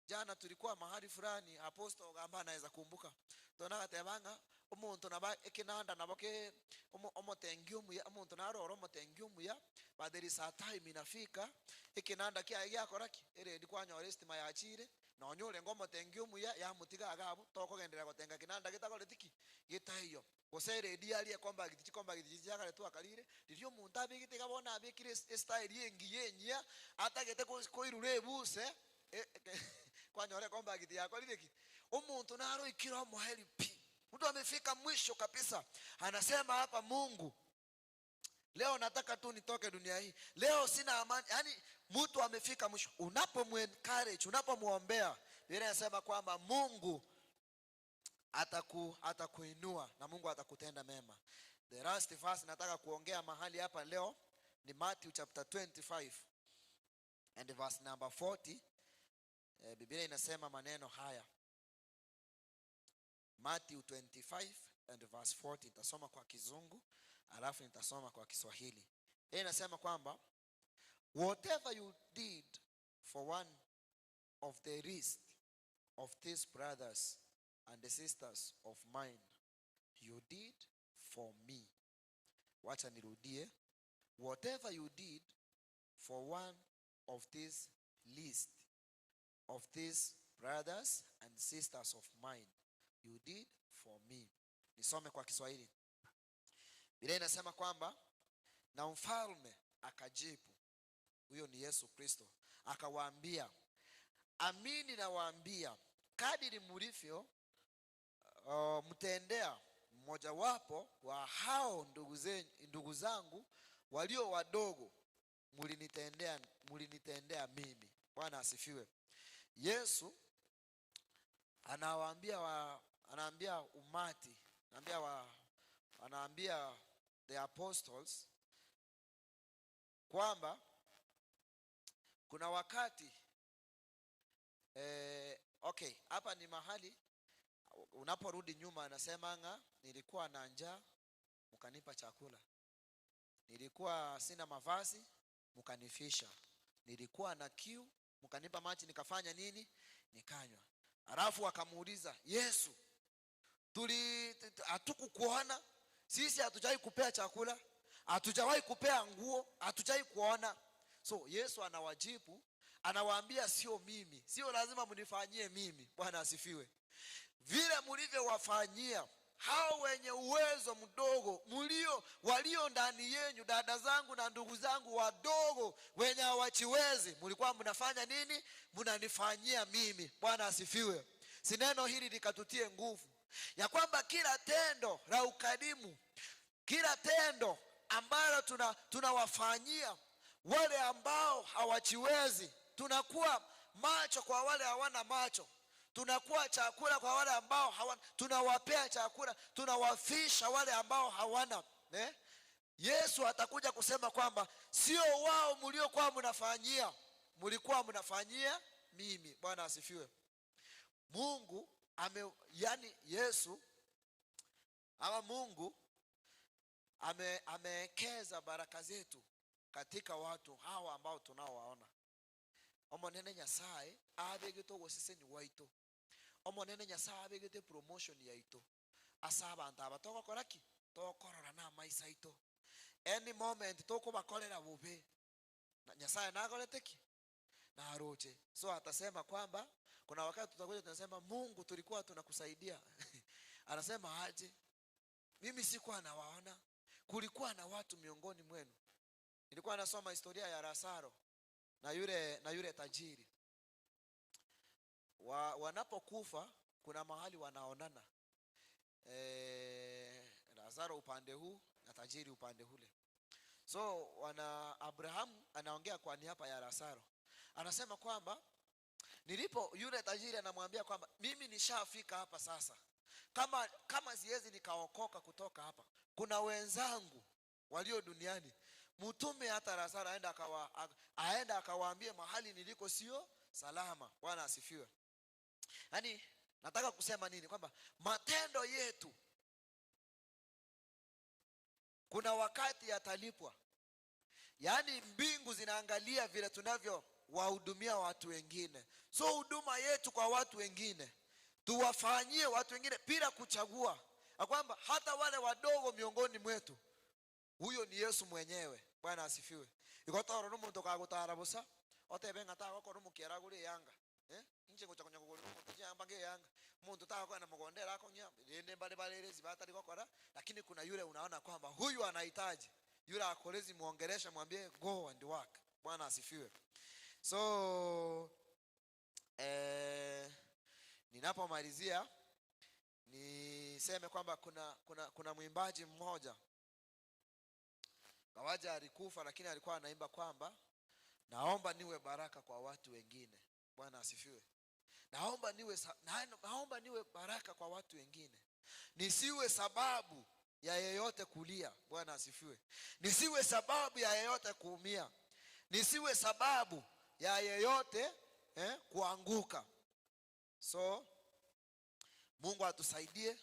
Jana tulikuwa mahali fulani, apostle gamba anaweza kumbuka. Tona tebanga umuntu naba ekinanda naboke omotengiumu ya umuntu naroro omotengiumu ya baderi saa time inafika ekinanda kia koraki ere ndikwanya estima ya chire na onyole ngomo tengiumu ya mutiga agabu tokogendera gotenga kinanda gitakoretiki gitahiyo gosere dialie kwamba gitichi yakale tu akalire ndiyo muntu abigitiga bona abikire style yengiyenyia atagete koirure buse kwanyole kwamba giti yako lileki umuntu naro ikira muheli pi. Mtu amefika mwisho kabisa, anasema hapa, Mungu leo nataka tu nitoke dunia hii, leo sina amani. Yani mtu amefika mwisho. Unapomuencourage, unapomuombea, Biblia inasema kwamba Mungu atakuinua na Mungu atakutenda mema. The last verse nataka kuongea mahali hapa leo ni Matthew chapter 25 and verse number 40. Biblia inasema maneno haya. Matthew 25 and verse 40. Nitasoma kwa Kizungu alafu nitasoma kwa Kiswahili. Inasema kwamba whatever you did for one of the least of these brothers and the sisters of mine, you did for me. Wacha nirudie. Whatever you did for one of these least of these brothers and sisters of mine, you did for me. Nisome kwa Kiswahili. Biblia inasema kwamba na mfalme akajibu, huyo ni Yesu Kristo, akawaambia, amini nawaambia, kadiri mlivyo mtendea mmoja wapo wa hao ndugu zangu walio wadogo, mlinitendea mimi. Bwana asifiwe. Yesu anawaambia anaambia umati, anaambia the apostles kwamba kuna wakati okay, hapa ni mahali unaporudi nyuma, anasema nilikuwa na njaa mkanipa chakula, nilikuwa sina mavazi mkanifisha, nilikuwa na kiu mkanipa maji nikafanya nini? Nikanywa. Alafu akamuuliza Yesu, hatukukuona sisi? Hatujawahi kupea chakula, hatujawahi kupea nguo, hatujawahi kuona. So Yesu anawajibu, anawaambia sio mimi, sio lazima mnifanyie mimi. Bwana asifiwe. Vile mlivyowafanyia hao wenye uwezo mdogo walio ndani yenu, dada zangu na ndugu zangu wadogo wenye hawachiwezi, mlikuwa mnafanya nini? Mnanifanyia mimi. Bwana asifiwe. Si neno hili likatutie nguvu ya kwamba kila tendo la ukarimu, kila tendo ambalo tunawafanyia wale ambao hawachiwezi, tunakuwa macho kwa wale hawana macho, tunakuwa chakula kwa wale ambao hawana, tunawapea chakula, tunawafisha wale ambao hawana. Yesu atakuja kusema kwamba sio wao mliokuwa mnafanyia, mlikuwa mnafanyia mimi. Bwana asifiwe. Mungu Yesu ama Mungu amewekeza baraka zetu katika watu hawa ambao tunaowaona. Omonene Nyasaye abegete ogoseseni waito, omonene Nyasaye abegete promotion yaito asa abantu abatogokora ki tokorora na maisa ito. Any moment tokubakorera bube Nyasaye nagorete ki na aroche. So atasema kwamba kuna wakati tutakuja tunasema Mungu tulikuwa tunakusaidia anasema aje, mimi sikuwa nawaona, kulikuwa na watu miongoni mwenu. Nilikuwa nasoma historia ya Lazaro na yule tajiri. Wanapokufa kuna mahali wanaonana, Lazaro upande huu na tajiri upande ule. So Abraham anaongea kwa niaba ya Lazaro, anasema kwamba yule tajiri anamwambia kwamba mimi nishafika hapa sasa, kama siwezi nikaokoka kutoka hapa, kuna wenzangu walio duniani, mtume hata Lazaro aenda akawaambie mahali niliko sio salama. Bwana asifiwe. Yaani nataka kusema nini? Kwamba matendo yetu kuna wakati yatalipwa. Yaani mbingu zinaangalia vile tunavyowahudumia watu wengine. So huduma yetu kwa watu wengine tuwafanyie watu wengine bila kuchagua, kwamba hata wale wadogo miongoni mwetu, huyo ni Yesu mwenyewe. Bwana asifiwe. Igotoro n'umuntu kagutarabusa otebenga tagokora umukeraguri yanga nje gucakonya kugura n'umuntu cyamba nge yanga umuntu tagokora na mugondera akonya rende bale batari gukora, lakini kuna yule unaona kwamba huyu anahitaji, yule akolezi muongelesha, mwambie go and work. Bwana asifiwe. So ninapomalizia niseme kwamba kuna mwimbaji mmoja kawaja alikufa, lakini alikuwa anaimba kwamba naomba niwe baraka kwa watu wengine. Bwana asifiwe. Naomba niwe baraka kwa watu wengine, nisiwe sababu ya yeyote kulia. Bwana asifiwe. Nisiwe sababu ya yeyote kuumia, nisiwe sababu ya yeyote kuanguka. So Mungu atusaidie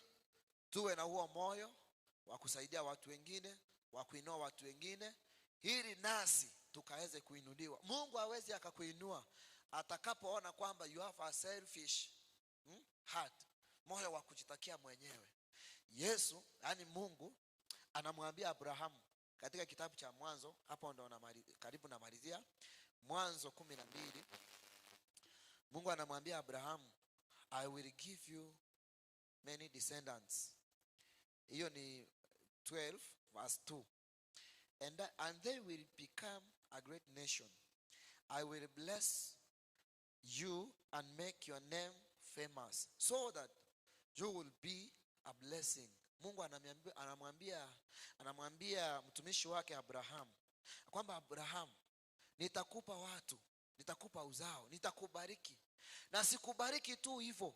tuwe na huo moyo wa kusaidia watu wengine, wa kuinua watu wengine, ili nasi tukaweze kuinuliwa. Mungu hawezi akakuinua atakapoona kwamba you have a selfish heart, moyo wa kujitakia mwenyewe. Yesu, yani Mungu anamwambia Abrahamu katika kitabu cha Mwanzo, hapo ndo karibu namalizia, Mwanzo 12, Mungu anamwambia Abrahamu, I will give you many descendants. Hiyo ni 12 verse 2. And they will become a great nation. I will bless you and make your name famous, so that you will be a blessing. Mungu anamwambia mtumishi wake Abraham kwamba Abraham, nitakupa watu, nitakupa uzao, nitakubariki. Na sikubariki tu hivyo,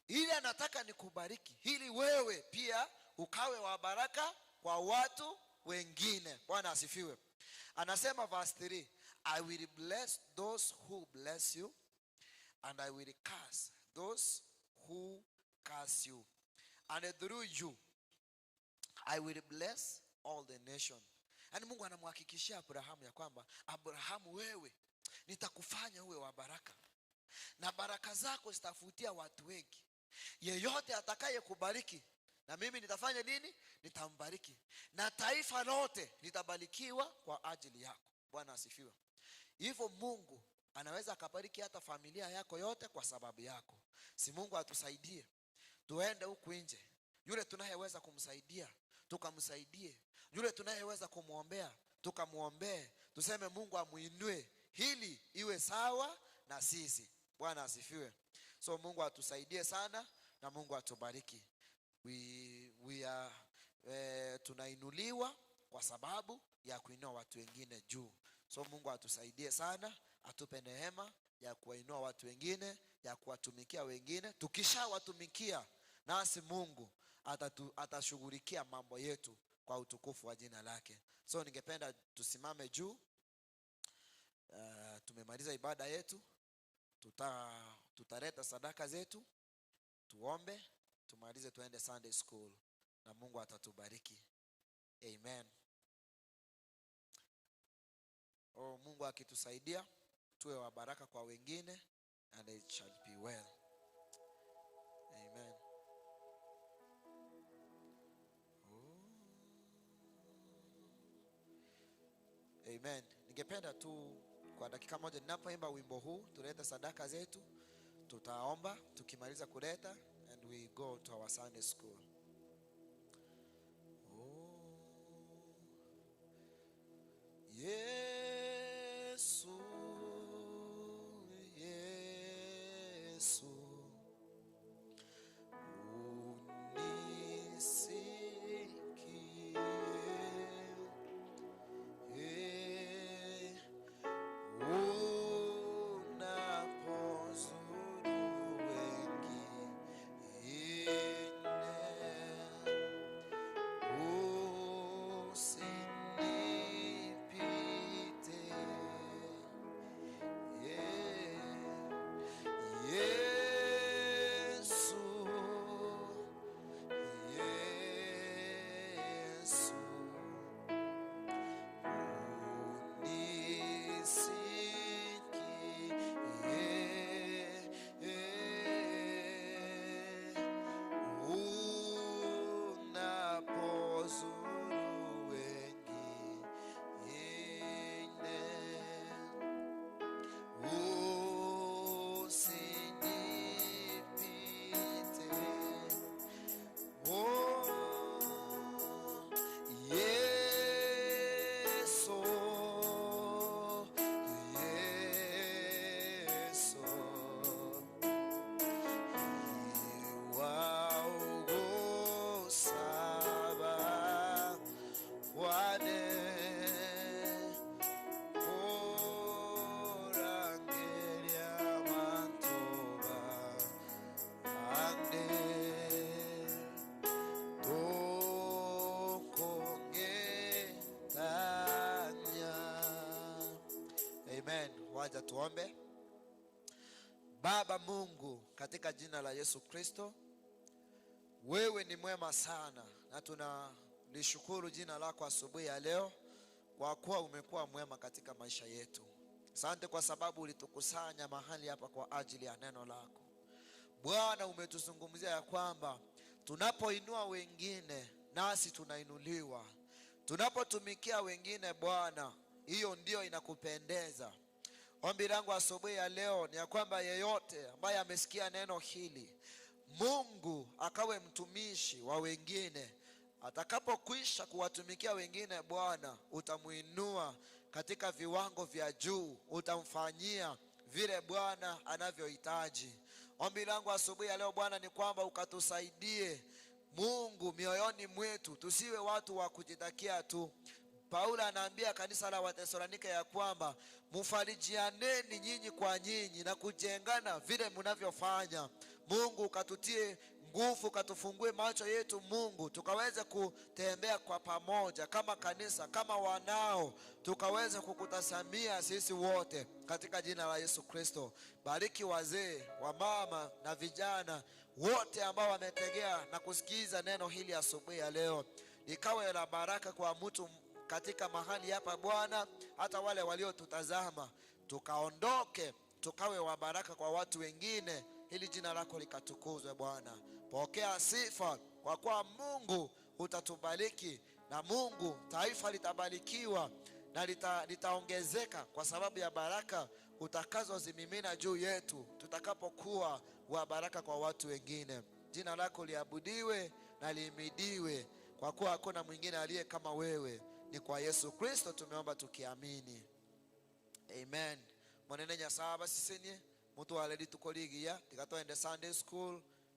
ili anataka nikubariki, ili wewe pia ukawe wa baraka kwa watu wengine. Bwana asifiwe. Anasema verse 3, I will bless those who bless you and I will curse those who curse you, and through you I will bless all the nation. Yani Mungu anamhakikishia Abrahamu ya kwamba, Abrahamu, wewe nitakufanya uwe wa baraka, na baraka zako zitafutia watu wengi. Yeyote atakaye kubariki, na mimi nitafanya nini? Nitambariki, na taifa lote litabarikiwa kwa ajili yako. Bwana asifiwe. Hivyo Mungu anaweza akabariki hata familia yako yote kwa sababu yako. Si Mungu atusaidie, tuende huku nje, yule tunayeweza kumsaidia tukamsaidie, yule tunayeweza kumuombea tukamuombee, tuseme Mungu amuinue hili iwe sawa na sisi. Bwana asifiwe. So Mungu atusaidie sana na Mungu atubariki. We are tunainuliwa kwa sababu ya kuinua watu wengine juu. So Mungu atusaidie sana, atupe neema ya kuwainua watu wengine, ya kuwatumikia wengine. Tukishawatumikia, nasi Mungu atashughulikia mambo yetu kwa utukufu wa jina lake. So ningependa tusimame juu. Tumemaliza ibada yetu. Tutaleta sadaka zetu, tuombe, tumalize, tuende Sunday school, na Mungu atatubariki. Amen. Mungu akitusaidia tuwe wa baraka kwa wengine, and it shall be well. Amen. Amen. Ningependa tu kwa dakika moja ninapoimba wimbo huu, tulete sadaka zetu, tutaomba, tukimaliza kuleta, and we go to our Sunday school. Yesu, Yesu, unisikie, unapozuru wengine, usinipite. Yesu, Yesu, unapozuru wengine, usinipite. Yesu, Yesu, iwaugusaba wane orangeria mantoba ande tokongedanya. Amen. Wacha tuombe. Baba Mungu, katika jina la Yesu Kristo, wewe ni mwema sana, na tunalishukuru jina lako asubuhi ya leo kwa kuwa umekuwa mwema katika maisha yetu. Asante kwa sababu ulitukusanya mahali hapa kwa ajili ya neno lako. Bwana, umetuzungumzia ya kwamba tunapoinua wengine nasi tunainuliwa. Tunapotumikia wengine Bwana, hiyo ndio inakupendeza. Ombi langu asubuhi ya leo ni ya kwamba yeyote ambaye amesikia neno hili, Mungu akawe mtumishi wa wengine. Atakapokwisha kuwatumikia wengine Bwana, utamuinua katika viwango vya juu, utamfanyia vile Bwana anavyohitaji. Ombi langu asubuhi ya leo Bwana ni kwamba ukatusaidie Mungu mioyoni mwetu, tusiwe watu wa kujitakia tu. Paulo anaambia kanisa la Wathesalonike ya kwamba mfarijianeni nyinyi kwa nyinyi na kujengana vile mnavyofanya. Mungu ukatutie nguvu, ukatufungue macho yetu Mungu, tukaweze kutembea kwa pamoja kama kanisa, kama wanao, tukaweze kukutazamia sisi wote katika jina la Yesu Kristo. Bariki wazee, wamama na vijana wote ambao wametegea na kusikiza neno hili asubuhi ya leo. Ikawe la baraka kwa mtu katika mahali hapa Bwana, hata wale waliotutazama, tukaondoke tukawe wa baraka kwa watu wengine, ili jina lako likatukuzwe Bwana. Pokea sifa kwa kuwa Mungu utatubariki, na Mungu taifa litabarikiwa na litaongezeka kwa sababu ya baraka utakazozimimina juu yetu tutakapokuwa wa baraka kwa watu wengine. Jina lako liabudiwe na lihimidiwe, kwa kuwa hakuna mwingine aliye kama wewe. Ni kwa Yesu Kristo tumeomba tukiamini, amen. Mwanene nyasaye abasisenye mutu waledi tukoligia tikatoende Sunday school.